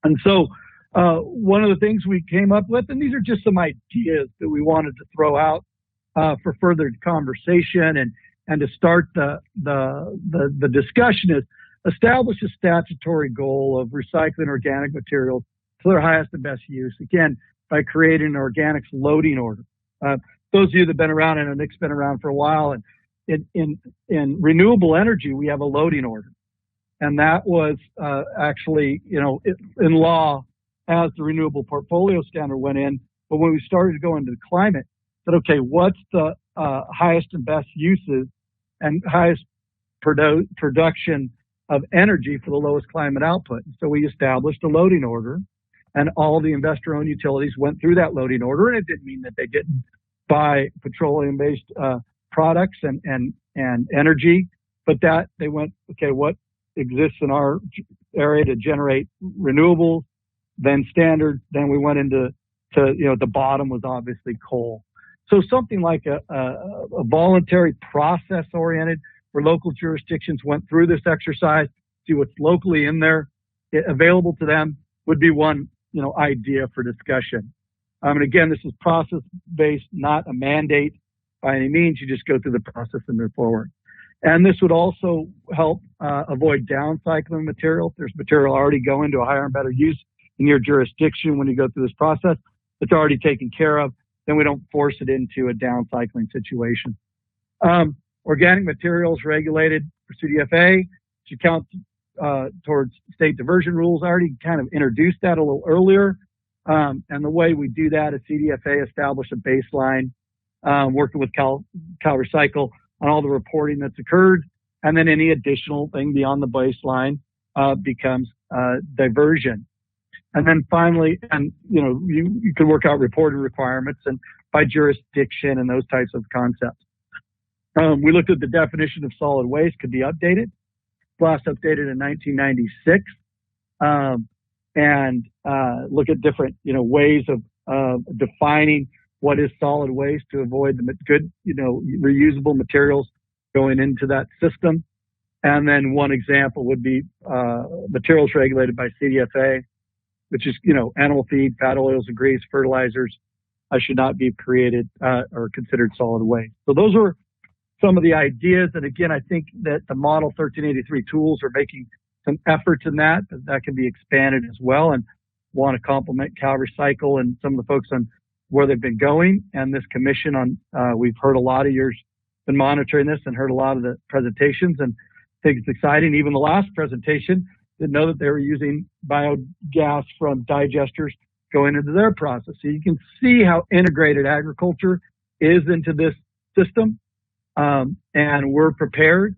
And so one of the things we came up with, and these are just some ideas that we wanted to throw out for further conversation and to start the discussion, is establish a statutory goal of recycling organic materials to their highest and best use, again, by creating an organics loading order. Those of you that have been around, and Nick's been around for a while, and in renewable energy, we have a loading order. And that was actually, in law as the renewable portfolio standard went in. But when we started to go into the climate, said, okay, what's the highest and best uses and highest production of energy for the lowest climate output? And so we established a loading order, and all the investor-owned utilities went through that loading order. And it didn't mean that they didn't buy petroleum-based products and energy, but that they went, okay, what exists in our area to generate renewables, then standard, then we went into the bottom was obviously coal. So something like a voluntary process-oriented, where local jurisdictions went through this exercise, see what's locally in there, available to them, would be one idea for discussion. And again, this is process-based, not a mandate by any means. You just go through the process and move forward. And this would also help avoid downcycling material. If there's material already going to a higher and better use in your jurisdiction when you go through this process, it's already taken care of, then we don't force it into a downcycling situation. Organic materials regulated for CDFA should count towards state diversion rules. I already kind of introduced that a little earlier. And the way we do that is CDFA established a baseline, working with Cal Recycle on all the reporting that's occurred. And then any additional thing beyond the baseline becomes diversion. And then finally, you can work out reporting requirements and by jurisdiction and those types of concepts. We looked at the definition of solid waste could be updated, last updated in 1996, and look at different, ways of defining what is solid waste to avoid the good, reusable materials going into that system. And then one example would be materials regulated by CDFA, which is, animal feed, fat oils and grease, fertilizers should not be created or considered solid waste. So those are some of the ideas. And again, I think that the Model 1383 tools are making some efforts in that can be expanded as well, and want to compliment Cal Recycle and some of the folks on where they've been going. And this commission we've heard a lot of yours, been monitoring this and heard a lot of the presentations, and I think it's exciting. Even the last presentation didn't know that they were using biogas from digesters going into their process. So you can see how integrated agriculture is into this system. And we're prepared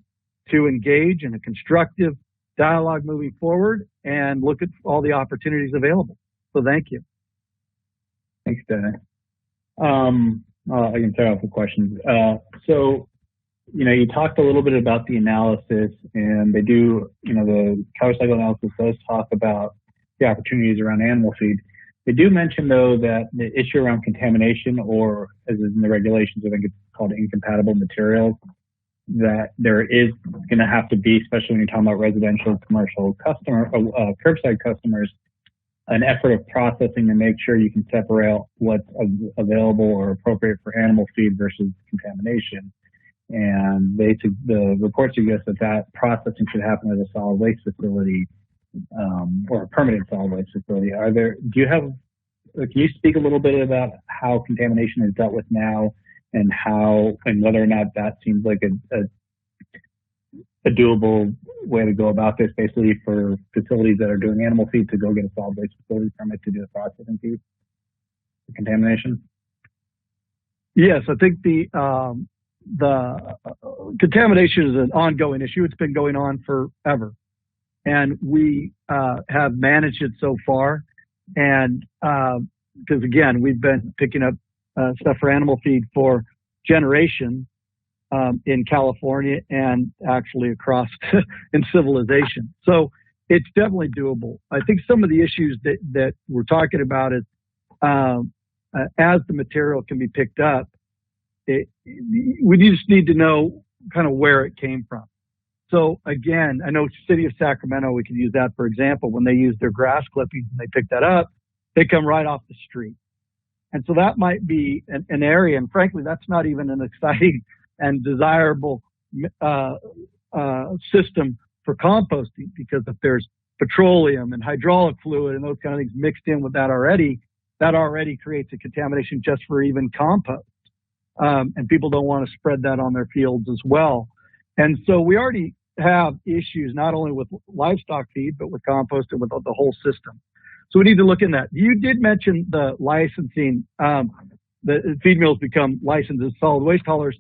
to engage in a constructive dialogue moving forward and look at all the opportunities available. So thank you. Thanks, Dennis. I can start off with questions. So, you talked a little bit about the analysis, and they do, the Cal Recycle analysis does talk about the opportunities around animal feed. They do mention, though, that the issue around contamination, or as is in the regulations, I think it's called incompatible materials, that there is going to have to be, especially when you're talking about residential, commercial curbside customers, an effort of processing to make sure you can separate what's available or appropriate for animal feed versus contamination. And the report suggests that processing should happen at a solid waste facility or a permanent solid waste facility. Can you speak a little bit about how contamination is dealt with now, and whether or not that seems like a doable way to go about this, basically for facilities that are doing animal feed to go get a solid waste facility permit to do the processing feed for contamination? Yes, I think the contamination is an ongoing issue. It's been going on forever, and we have managed it so far. And because again, we've been picking up stuff for animal feed for generations in California and actually across in civilization. So it's definitely doable. I think some of the issues that we're talking about is as the material can be picked up, we just need to know kind of where it came from. So again, I know City of Sacramento, we could use that for example. When they use their grass clippings and they pick that up, they come right off the street. And so that might be an area, and frankly, that's not even an exciting and desirable system for composting, because if there's petroleum and hydraulic fluid and those kind of things mixed in with that already creates a contamination just for even compost. And people don't want to spread that on their fields as well. And so we already have issues not only with livestock feed, but with compost and with the whole system. So we need to look in that. You did mention the licensing, the feed mills become licensed as solid waste haulers.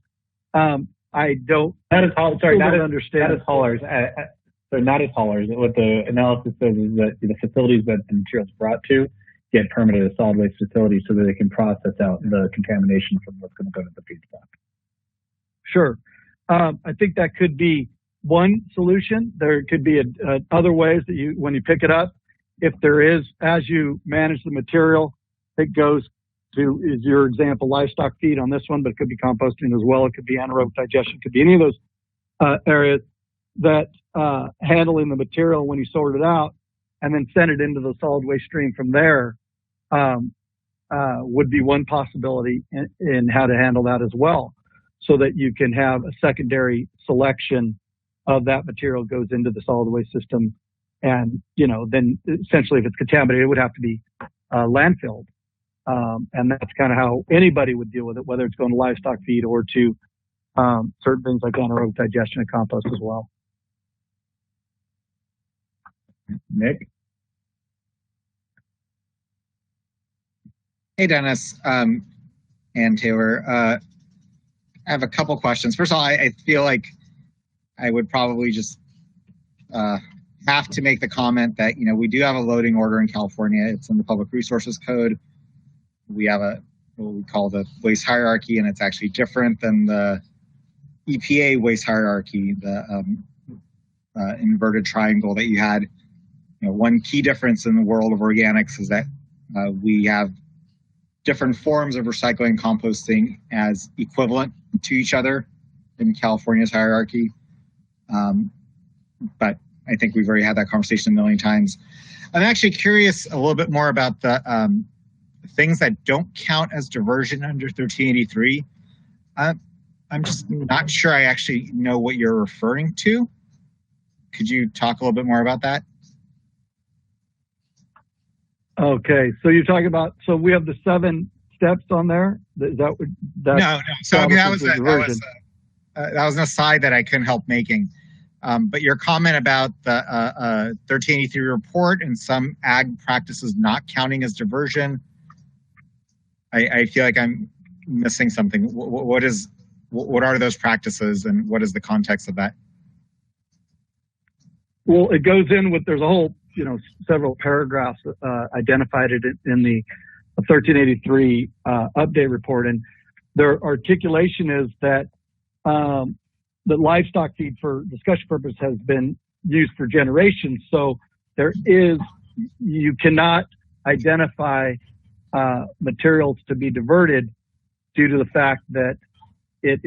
I don't. Not as haulers. Sorry, not as understand. Not as haulers. Sorry, not as haulers. What the analysis says is that the facilities that the material's brought to get permitted as solid waste facilities so that they can process out the contamination from what's going to go to the feedstock. Sure. I think that could be one solution. There could be other ways that when you pick it up, if there is, as you manage the material, it goes to, is your example, livestock feed on this one, but it could be composting as well. It could be anaerobic digestion. It could be any of those areas that handling the material when you sort it out and then send it into the solid waste stream from there would be one possibility in how to handle that as well, so that you can have a secondary selection of that material goes into the solid waste system. And, then essentially if it's contaminated, it would have to be landfilled. And that's kind of how anybody would deal with it, whether it's going to livestock feed or to certain things like anaerobic digestion and compost as well. Nick? Hey, Dennis and Taylor. I have a couple questions. First of all, I feel like I would probably just have to make the comment that, we do have a loading order in California. It's in the Public Resources Code. We have what we call the waste hierarchy, and it's actually different than the EPA waste hierarchy, the inverted triangle that you had. One key difference in the world of organics is that we have different forms of recycling and composting as equivalent to each other in California's hierarchy. But I think we've already had that conversation a million times. I'm actually curious a little bit more about the things that don't count as diversion under 1383. I'm just not sure I actually know what you're referring to. Could you talk a little bit more about that? Okay, so you're talking about, so we have the 7 steps on there? Is that what that? No. So I mean, that was an aside that I couldn't help making. But your comment about the 1383 report and some ag practices not counting as diversion, I feel like I'm missing something. What are those practices, and what is the context of that? Well, it goes in with, there's a whole, several paragraphs identified it in the 1383 update report, and their articulation is that the livestock feed for discussion purpose has been used for generations. So you cannot identify materials to be diverted due to the fact that it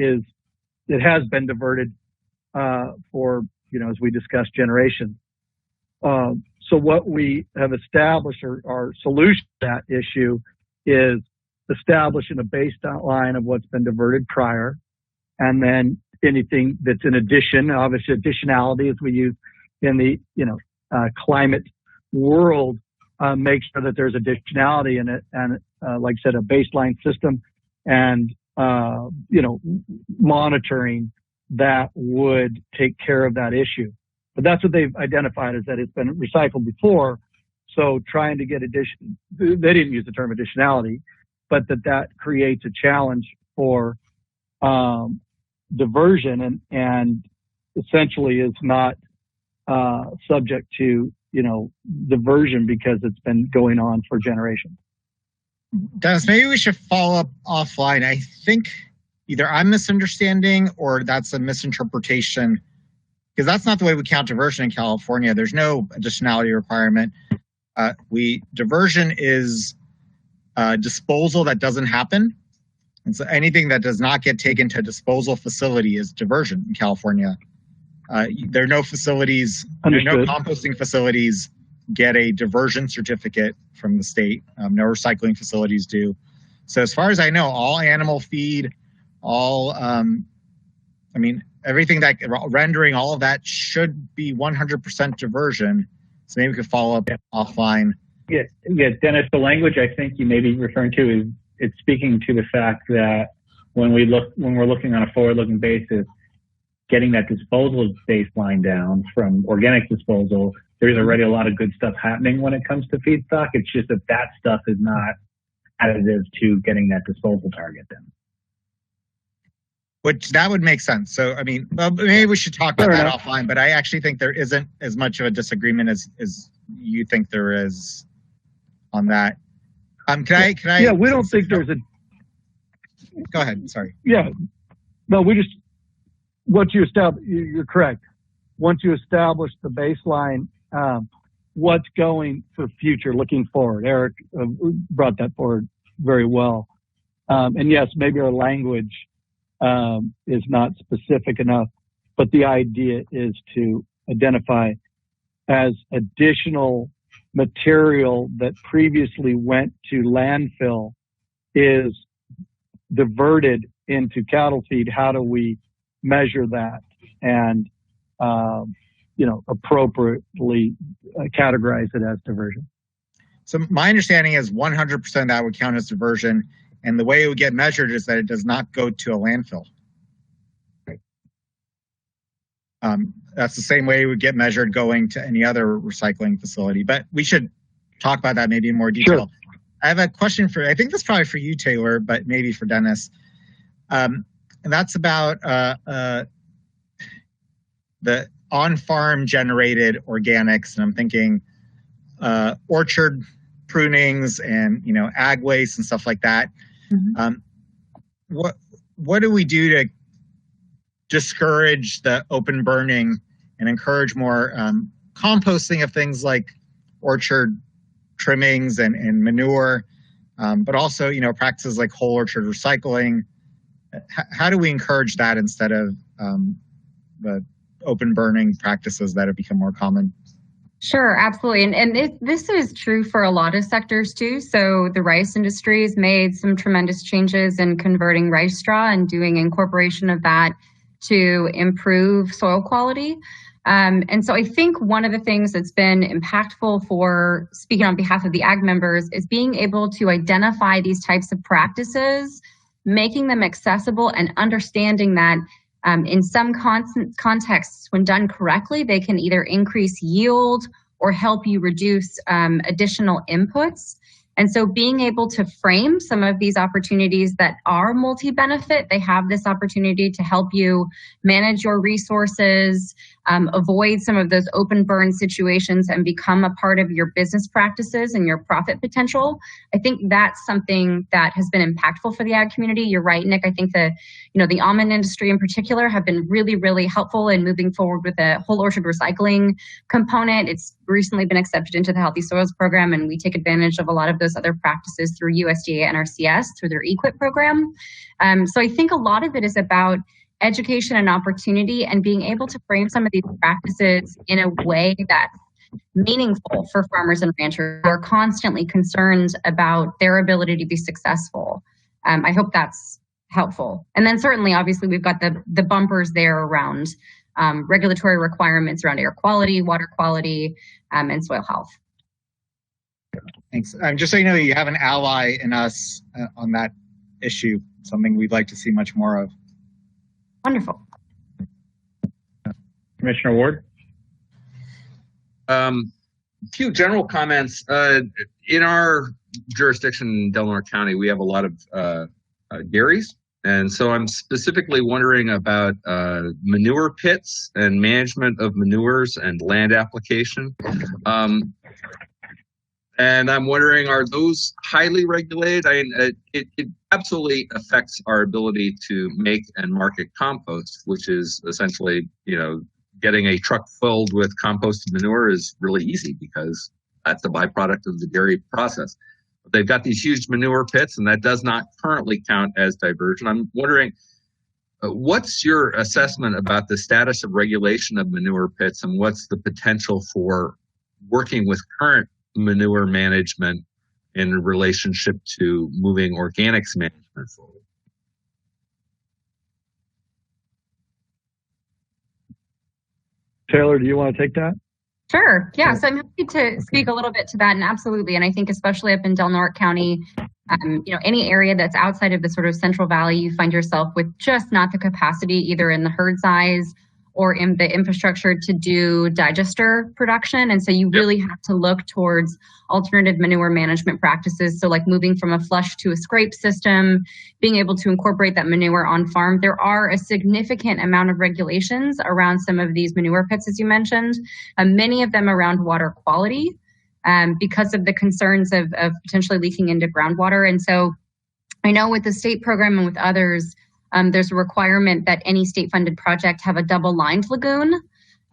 has been diverted for, as we discussed, generations. So what we have established, or our solution to that issue, is establishing a baseline of what's been diverted prior, and then anything that's in addition, obviously additionality as we use in the climate world, make sure that there's additionality in it, and like I said, a baseline system, and monitoring that would take care of that issue. But that's what they've identified, is that it's been recycled before. So trying to get addition, they didn't use the term additionality, but that creates a challenge for diversion, and essentially is not subject to diversion because it's been going on for generations. Dennis, maybe we should follow up offline. I think either I'm misunderstanding or that's a misinterpretation, because that's not the way we count diversion in California. There's no additionality requirement. Diversion is disposal that doesn't happen. And so anything that does not get taken to a disposal facility is diversion in California. There are no facilities, no composting facilities get a diversion certificate from the state. No recycling facilities do. So as far as I know, all animal feed, all, everything that rendering, all of that should be 100% diversion. So maybe we could follow up offline. Yeah, Dennis, the language I think you may be referring to is, it's speaking to the fact that when we're looking on a forward-looking basis, getting that disposal baseline down from organic disposal, there's already a lot of good stuff happening when it comes to feedstock. It's just that stuff is not additive to getting that disposal target down. Which that would make sense. So, maybe we should talk about that offline, but I actually think there isn't as much of a disagreement as you think there is on that. Can I? Yeah, we don't think there's a. Go ahead. Sorry. Yeah. No, once you establish, you're correct. Once you establish the baseline, what's going for future, looking forward. Eric brought that forward very well. And yes, maybe our language is not specific enough, but the idea is to identify as additional material that previously went to landfill is diverted into cattle feed. How do we measure that and appropriately categorize it as diversion? So my understanding is 100% that would count as diversion, and the way it would get measured is that it does not go to a landfill. That's the same way it would get measured going to any other recycling facility. But we should talk about that maybe in more detail. Sure. I have a question I think that's probably for you, Taylor, but maybe for Dennis. And that's about the on-farm generated organics. And I'm thinking orchard prunings and, ag waste and stuff like that. Mm-hmm. What do we do to discourage the open burning and encourage more composting of things like orchard trimmings and manure, but also, practices like whole orchard recycling. How do we encourage that instead of the open burning practices that have become more common? Sure, absolutely. And this is true for a lot of sectors too. So the rice industry has made some tremendous changes in converting rice straw and doing incorporation of that to improve soil quality. And so I think one of the things that's been impactful for speaking on behalf of the ag members is being able to identify these types of practices, making them accessible, and understanding that in some contexts, when done correctly, they can either increase yield or help you reduce additional inputs. And so being able to frame some of these opportunities that are multi-benefit, they have this opportunity to help you manage your resources, avoid some of those open burn situations, and become a part of your business practices and your profit potential. I think that's something that has been impactful for the ag community. You're right, Nick. I think the almond industry in particular have been really, really helpful in moving forward with a whole orchard recycling component. It's recently been accepted into the Healthy Soils program, and we take advantage of a lot of those other practices through USDA NRCS through their EQIP program. So I think a lot of it is about education and opportunity and being able to frame some of these practices in a way that's meaningful for farmers and ranchers who are constantly concerned about their ability to be successful. I hope that's helpful. And then certainly, obviously, we've got the bumpers there around regulatory requirements around air quality, water quality, and soil health. Thanks. Just so you know, you have an ally in us on that issue, something we'd like to see much more of. Wonderful. Commissioner Ward? Few general comments. In our jurisdiction in Delaware County, we have a lot of dairies. And so I'm specifically wondering about manure pits and management of manures and land application. And I'm wondering, are those highly regulated? I mean, it absolutely affects our ability to make and market compost, which is essentially, getting a truck filled with composted manure is really easy because that's the byproduct of the dairy process. They've got these huge manure pits, and that does not currently count as diversion. I'm wondering, what's your assessment about the status of regulation of manure pits, and what's the potential for working with current manure management in relationship to moving organics management forward? Taylor, do you want to take that? Sure. Yeah. So I'm happy to speak a little bit to that, and absolutely. And I think especially up in Del Norte County, any area that's outside of the sort of Central Valley, you find yourself with just not the capacity either in the herd size or in the infrastructure to do digester production. And so you really have to look towards alternative manure management practices. So like moving from a flush to a scrape system, being able to incorporate that manure on farm. There are a significant amount of regulations around some of these manure pits, as you mentioned, many of them around water quality because of the concerns of potentially leaking into groundwater. And so I know with the state program and with others, there's a requirement that any state-funded project have a double-lined lagoon.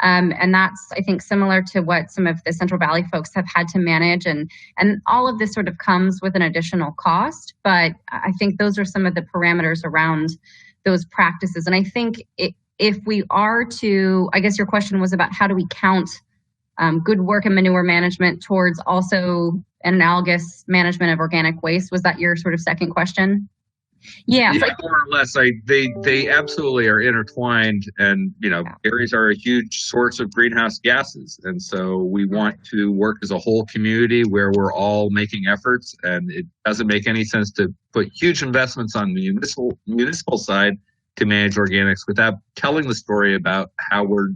And that's, I think, similar to what some of the Central Valley folks have had to manage. And all of this sort of comes with an additional cost. But I think those are some of the parameters around those practices. And I think if we are to, I guess your question was about how do we count good work in manure management towards also analogous management of organic waste? Was that your sort of second question? Yeah, more or less. They absolutely are intertwined, and dairies are a huge source of greenhouse gases, and so we want to work as a whole community where we're all making efforts. And it doesn't make any sense to put huge investments on the municipal side to manage organics without telling the story about how we're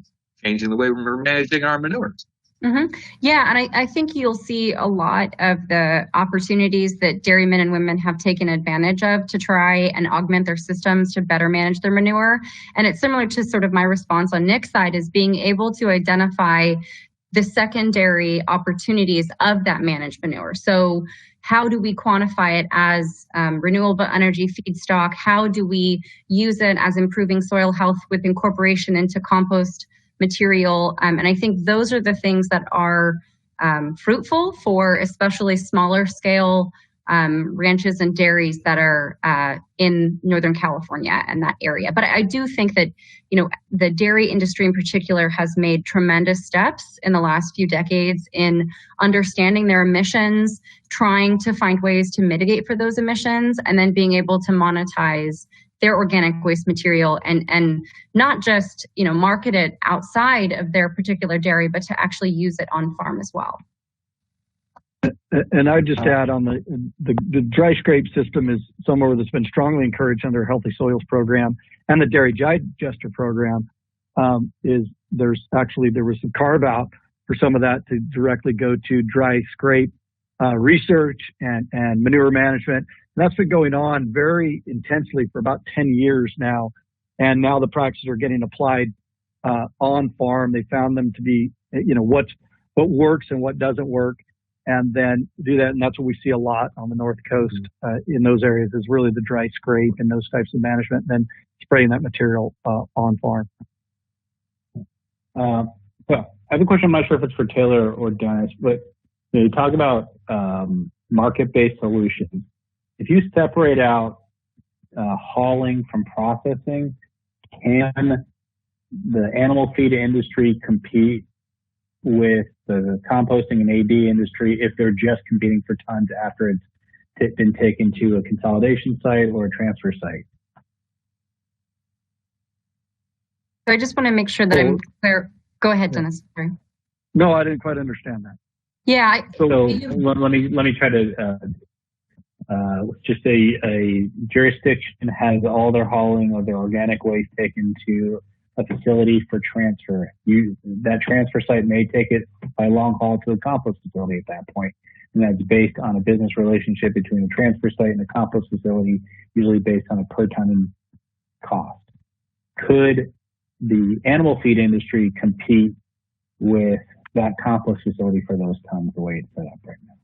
changing the way we're managing our manures. Mm-hmm. Yeah, and I think you'll see a lot of the opportunities that dairymen and women have taken advantage of to try and augment their systems to better manage their manure. And it's similar to sort of my response on Nick's side is being able to identify the secondary opportunities of that managed manure. So how do we quantify it as renewable energy feedstock? How do we use it as improving soil health with incorporation into compost material? And I think those are the things that are fruitful for especially smaller scale ranches and dairies that are in Northern California and that area. But I do think that, the dairy industry in particular has made tremendous steps in the last few decades in understanding their emissions, trying to find ways to mitigate for those emissions, and then being able to monetize their organic waste material and not just, market it outside of their particular dairy, but to actually use it on farm as well. And I would just add on the dry scrape system is somewhere that's been strongly encouraged under a Healthy Soils program and the Dairy Digester program. There was some carve out for some of that to directly go to dry scrape research and manure management. And that's been going on very intensely for about 10 years now. And now the practices are getting applied on farm. They found them to be, what works and what doesn't work, and then do that. And that's what we see a lot on the North Coast in those areas is really the dry scrape and those types of management, and then spraying that material on farm. Well, I have a question. I'm not sure if it's for Taylor or Dennis, but you talk about market-based solutions. If you separate out hauling from processing, can the animal feed industry compete with the composting and AD industry if they're just competing for tons after it's been taken to a consolidation site or a transfer site? So I just want to make sure that I'm clear. Go ahead, Dennis. Sorry. No, I didn't quite understand that. Yeah. So let me try to just say a jurisdiction has all their hauling or their organic waste taken to a facility for transfer. That transfer site may take it by long haul to a compost facility at that point, and that's based on a business relationship between a transfer site and a compost facility, usually based on a per ton cost. Could the animal feed industry compete with that compost facility for those tons the way it's set up right now?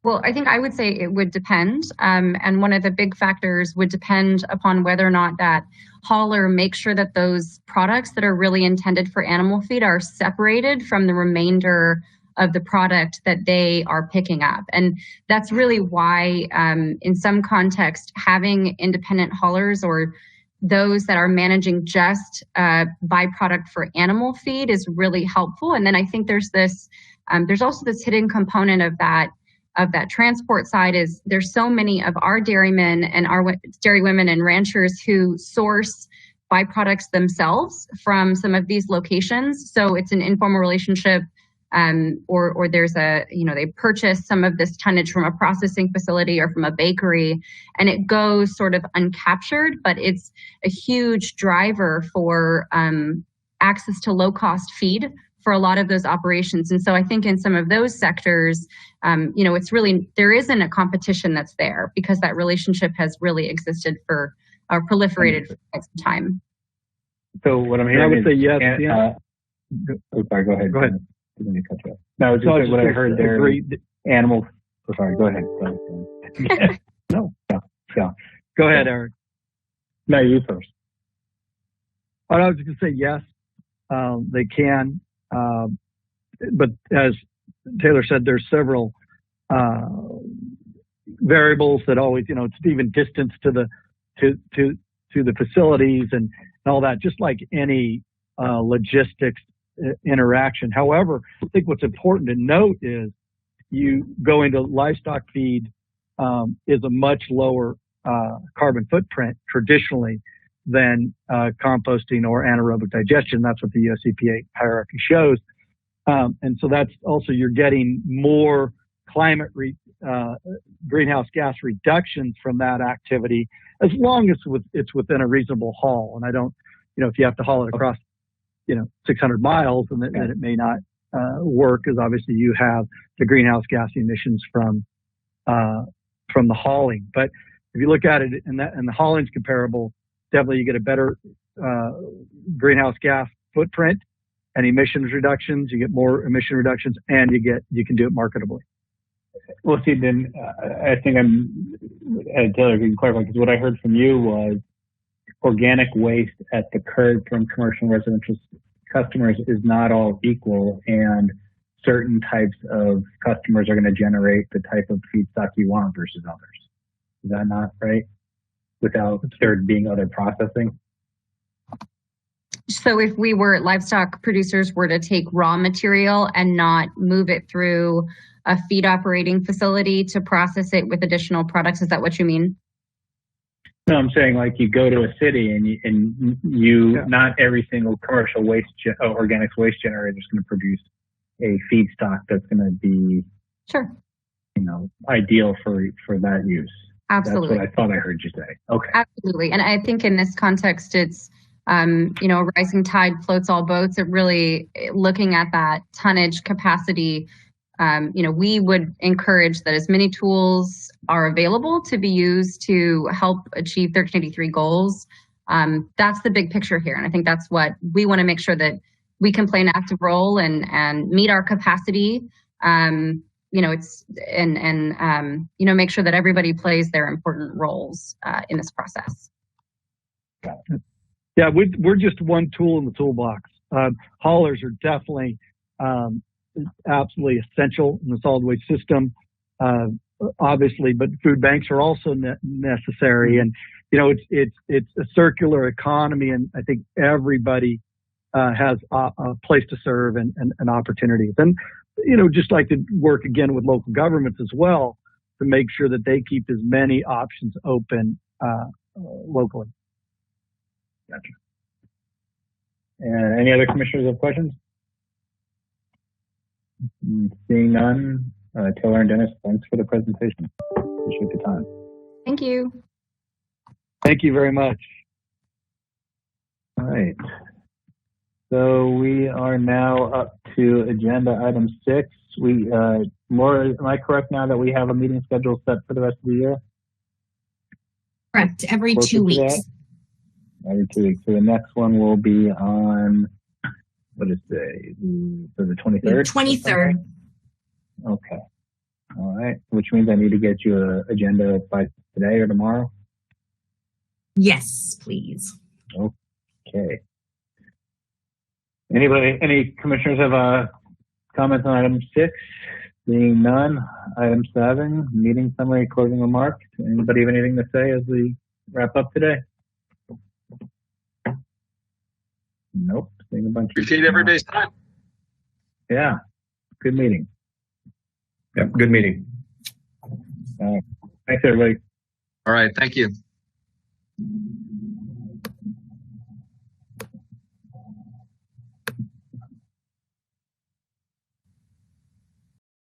Well, I think I would say it would depend. And one of the big factors would depend upon whether or not that hauler makes sure that those products that are really intended for animal feed are separated from the remainder of the product that they are picking up. And that's really why, in some context, having independent haulers or those that are managing just byproduct for animal feed is really helpful. And then I think there's also this hidden component of that transport side is there's so many of our dairymen and our dairy women and ranchers who source byproducts themselves from some of these locations. So it's an informal relationship, or there's they purchase some of this tonnage from a processing facility or from a bakery, and it goes sort of uncaptured, but it's a huge driver for access to low cost feed for a lot of those operations. And so I think in some of those sectors, it's really, there isn't a competition that's there because that relationship has really existed for, or proliferated for quite some time. So what I'm hearing I would is, say yes. sorry, go ahead. Go ahead. Didn't mean to cut you off. No, just what I heard there. Animal. Oh, sorry, go ahead. No. Go ahead, Eric. No, you first. I was just going to say yes, they can. But as Taylor said, there's several variables that always, it's even distance to the facilities and all that, just like any logistics interaction. However, I think what's important to note is you go into livestock feed is a much lower carbon footprint traditionally than composting or anaerobic digestion. That's what the US EPA hierarchy shows. And so that's also, you're getting more climate greenhouse gas reductions from that activity, as long as it's within a reasonable haul. And I don't, if you have to haul it across, 600 miles, then it may not work, because obviously you have the greenhouse gas emissions from the hauling. But if you look at it and the hauling's comparable, definitely you get a better greenhouse gas footprint and emissions reductions. You get more emission reductions, and you can do it marketably. Well, see, then I think Taylor, you can clarify, because what I heard from you was organic waste at the curb from commercial and residential customers is not all equal, and certain types of customers are going to generate the type of feedstock you want versus others. Is that not right? Without there being other processing? So if we were livestock producers were to take raw material and not move it through a feed operating facility to process it with additional products, is that what you mean? No, I'm saying like you go to a city and you not every single commercial organics waste generator is going to produce a feedstock that's going to be ideal for that use. Absolutely. That's what I thought I heard you say. Okay. Absolutely. And I think in this context, it's, rising tide floats all boats. It really looking at that tonnage capacity. We would encourage that as many tools are available to be used to help achieve 1383 goals. That's the big picture here. And I think that's what we want to make sure that we can play an active role and meet our capacity. Make sure that everybody plays their important roles in this process. Yeah, we're just one tool in the toolbox. Haulers are definitely absolutely essential in the solid waste system, obviously, but food banks are also necessary. And it's a circular economy, and I think everybody has a place to serve and opportunities. And just like to work again with local governments as well to make sure that they keep as many options open locally. Gotcha. And any other commissioners have questions? Seeing none, Taylor and Dennis, thanks for the presentation. Appreciate the time. Thank you. Thank you very much. All right. So we are now up to agenda item 6. Am I correct now that we have a meeting schedule set for the rest of the year? Correct. Every 2 weeks. Every 2 weeks. So the next one will be on, what is the 23rd? 23rd. Okay. All right. Which means I need to get you an agenda by today or tomorrow? Yes, please. Okay. Any commissioners have comments on item 6? Seeing none, item 7, meeting summary, closing remarks. Anybody have anything to say as we wrap up today? Nope. Seeing a bunch. Appreciate everybody's time. Yeah. Good meeting. Yep. Good meeting. Thanks, everybody. All right. Thank you.